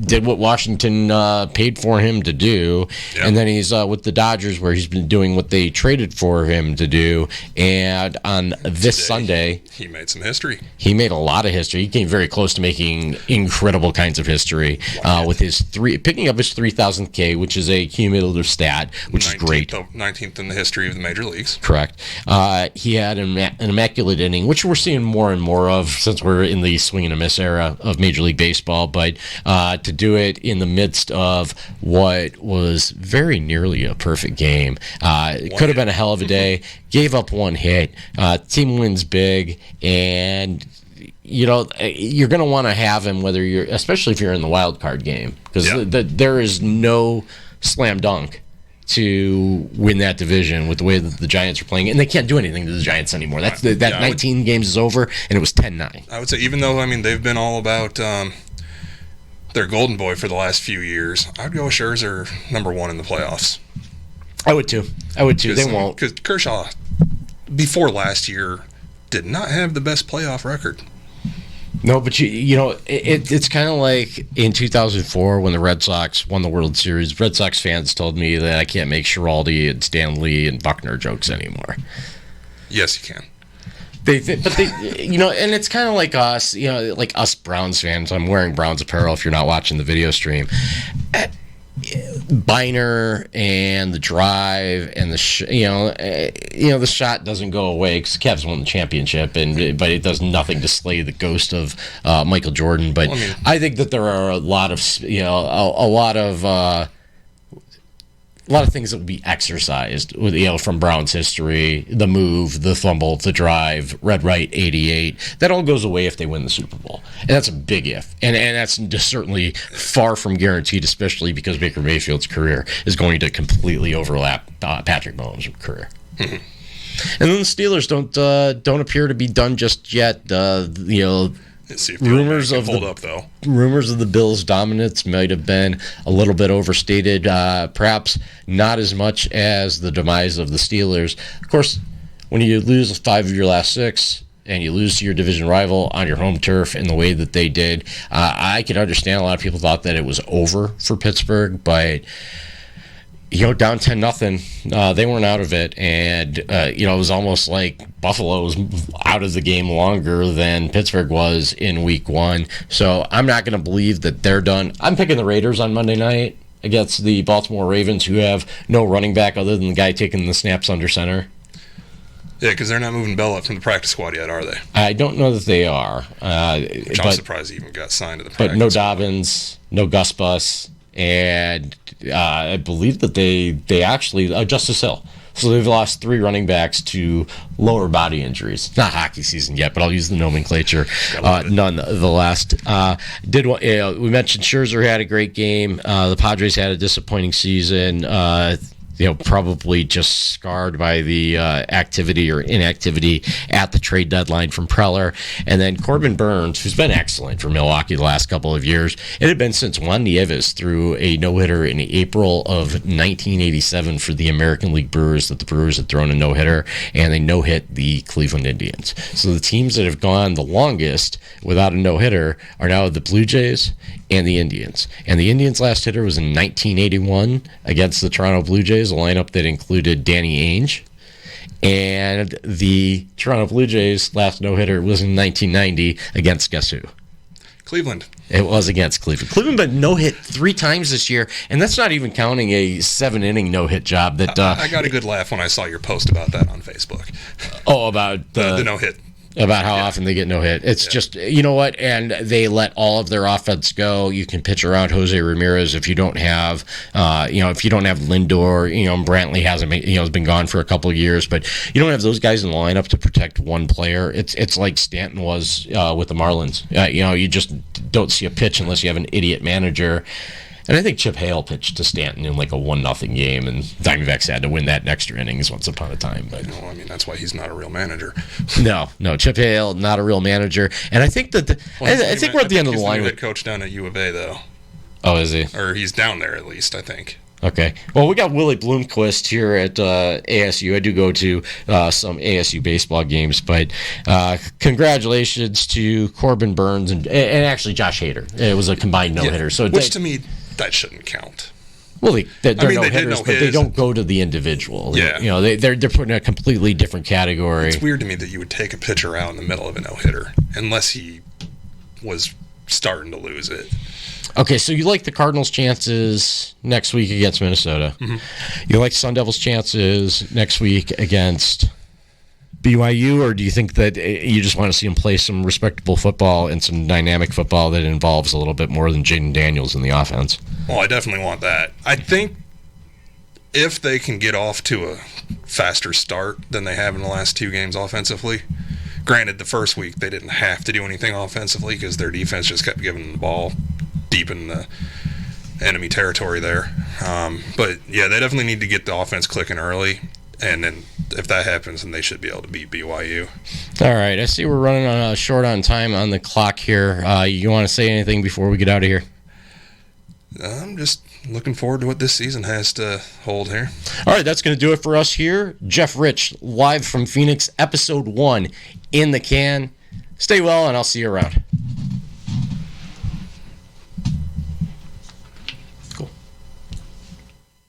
[SPEAKER 2] did what Washington paid for him to do, and then he's with the Dodgers, where he's been doing what they traded for him to do. And on this Sunday,
[SPEAKER 1] he made some history.
[SPEAKER 2] He made a lot of history. He came very close to making incredible kinds of history with his picking up his 3,000th K, which is a cumulative stat, which is great.
[SPEAKER 1] 19th in the history of the major leagues.
[SPEAKER 2] Correct. He had an immaculate inning, which we're seeing more and more of since we're in the swing and a miss era of Major League Baseball. But to do it in the midst of what was very nearly a perfect game. It could have been a hell of a day. Gave up one hit. Team wins big, and you're going to want to have him, especially if you're in the wild card game, because there is no slam dunk to win that division with the way that the Giants are playing, and they can't do anything to the Giants anymore. That 19 games is over, and it was 10-9.
[SPEAKER 1] I would say, even though they've been all about their golden boy for the last few years, I'd go with Scherzer number 1 in the playoffs.
[SPEAKER 2] I would too. They won't.
[SPEAKER 1] Because Kershaw, before last year, did not have the best playoff record.
[SPEAKER 2] No, but it's kind of like in 2004 when the Red Sox won the World Series. Red Sox fans told me that I can't make Schiraldi and Stanley and Buckner jokes anymore.
[SPEAKER 1] Yes, you can.
[SPEAKER 2] And it's kind of like us, like us Browns fans. I'm wearing Browns apparel if you're not watching the video stream. Biner and the drive and the shot doesn't go away because Cavs won the championship, but it does nothing to slay the ghost of Michael Jordan. But I think that there are a lot of a lot of things that will be exercised with, from Brown's history, the move, the fumble, the drive, red right 88. That all goes away if they win the Super Bowl. And that's a big if. And that's just certainly far from guaranteed, especially because Baker Mayfield's career is going to completely overlap Patrick Mahomes' career. Mm-hmm. And then the Steelers don't appear to be done just yet.
[SPEAKER 1] Let's see if rumors of
[SPEAKER 2] the Bills' dominance might have been a little bit overstated, perhaps not as much as the demise of the Steelers. Of course, when you lose 5 of your last 6 and you lose to your division rival on your home turf in the way that they did, I can understand a lot of people thought that it was over for Pittsburgh, but down 10-0, they weren't out of it, and it was almost like Buffalo was out of the game longer than Pittsburgh was in Week 1. So I'm not going to believe that they're done. I'm picking the Raiders on Monday night. against the Baltimore Ravens, who have no running back other than the guy taking the snaps under center?
[SPEAKER 1] Yeah, because they're not moving Bell up from the practice squad yet, are they?
[SPEAKER 2] I don't know that they are.
[SPEAKER 1] Which I'm surprised he even got signed to the practice
[SPEAKER 2] But no
[SPEAKER 1] squad.
[SPEAKER 2] Dobbins, no Gus Bus, and I believe that they actually Justice Hill. So they've lost 3 running backs to lower body injuries. It's not hockey season yet, but I'll use the nomenclature nonetheless. We mentioned Scherzer had a great game. The Padres had a disappointing season. Probably just scarred by the activity or inactivity at the trade deadline from Preller. And then Corbin Burns, who's been excellent for Milwaukee the last couple of years. It had been since Juan Nieves threw a no-hitter in April of 1987 for the American League Brewers that the Brewers had thrown a no-hitter, and they no-hit the Cleveland Indians. So the teams that have gone the longest without a no-hitter are now the Blue Jays and the Indians. And the Indians' last hitter was in 1981 against the Toronto Blue Jays, a lineup that included Danny Ainge. And the Toronto Blue Jays' last no-hitter was in 1990 against guess who?
[SPEAKER 1] Cleveland.
[SPEAKER 2] It was against Cleveland. Cleveland been no-hit 3 times this year, and that's not even counting a 7-inning no-hit job. That
[SPEAKER 1] I got a good laugh when I saw your post about that on Facebook.
[SPEAKER 2] About
[SPEAKER 1] the no-hit.
[SPEAKER 2] About how often they get no hit. It's just, you know what, and they let all of their offense go. You can pitch around Jose Ramirez if you don't have, if you don't have Lindor, Brantley hasn't been, has been gone for a couple of years, but you don't have those guys in the lineup to protect one player. It's like Stanton was with the Marlins. You just don't see a pitch unless you have an idiot manager. And I think Chip Hale pitched to Stanton in like a 1-0 game, and Diamondbacks had to win that in extra innings once upon a time. But
[SPEAKER 1] that's why he's not a real manager.
[SPEAKER 2] No, Chip Hale, not a real manager. And I think that I think we're at the end of the line.
[SPEAKER 1] He's the head coach down at U of A, though.
[SPEAKER 2] Oh, is he?
[SPEAKER 1] Or he's down there at least, I think.
[SPEAKER 2] Okay. Well, we got Willie Bloomquist here at ASU. I do go to some ASU baseball games, but congratulations to Corbin Burns and actually Josh Hader. It was a combined no-hitter. So
[SPEAKER 1] which to me, that shouldn't count.
[SPEAKER 2] Well, they're
[SPEAKER 1] no-hitters,
[SPEAKER 2] hitters, but they don't go to the individual.
[SPEAKER 1] Yeah.
[SPEAKER 2] They're put in a completely different category.
[SPEAKER 1] It's weird to me that you would take a pitcher out in the middle of a no-hitter unless he was starting to lose it.
[SPEAKER 2] Okay, so you like the Cardinals' chances next week against Minnesota.
[SPEAKER 1] Mm-hmm.
[SPEAKER 2] You like Sun Devils' chances next week against BYU, or do you think that you just want to see them play some respectable football and some dynamic football that involves a little bit more than Jaden Daniels in the offense?
[SPEAKER 1] Well, I definitely want that. I think if they can get off to a faster start than they have in the last 2 games offensively, granted, the first week they didn't have to do anything offensively because their defense just kept giving them the ball deep in the enemy territory there. But, yeah, they definitely need to get the offense clicking early. And then if that happens, then they should be able to beat BYU.
[SPEAKER 2] All right. I see we're running short on time on the clock here. You want to say anything before we get out of here?
[SPEAKER 1] I'm just looking forward to what this season has to hold here.
[SPEAKER 2] All right. That's going to do it for us here. Jeff Rich, live from Phoenix, episode 1 in the can. Stay well, and I'll see you around.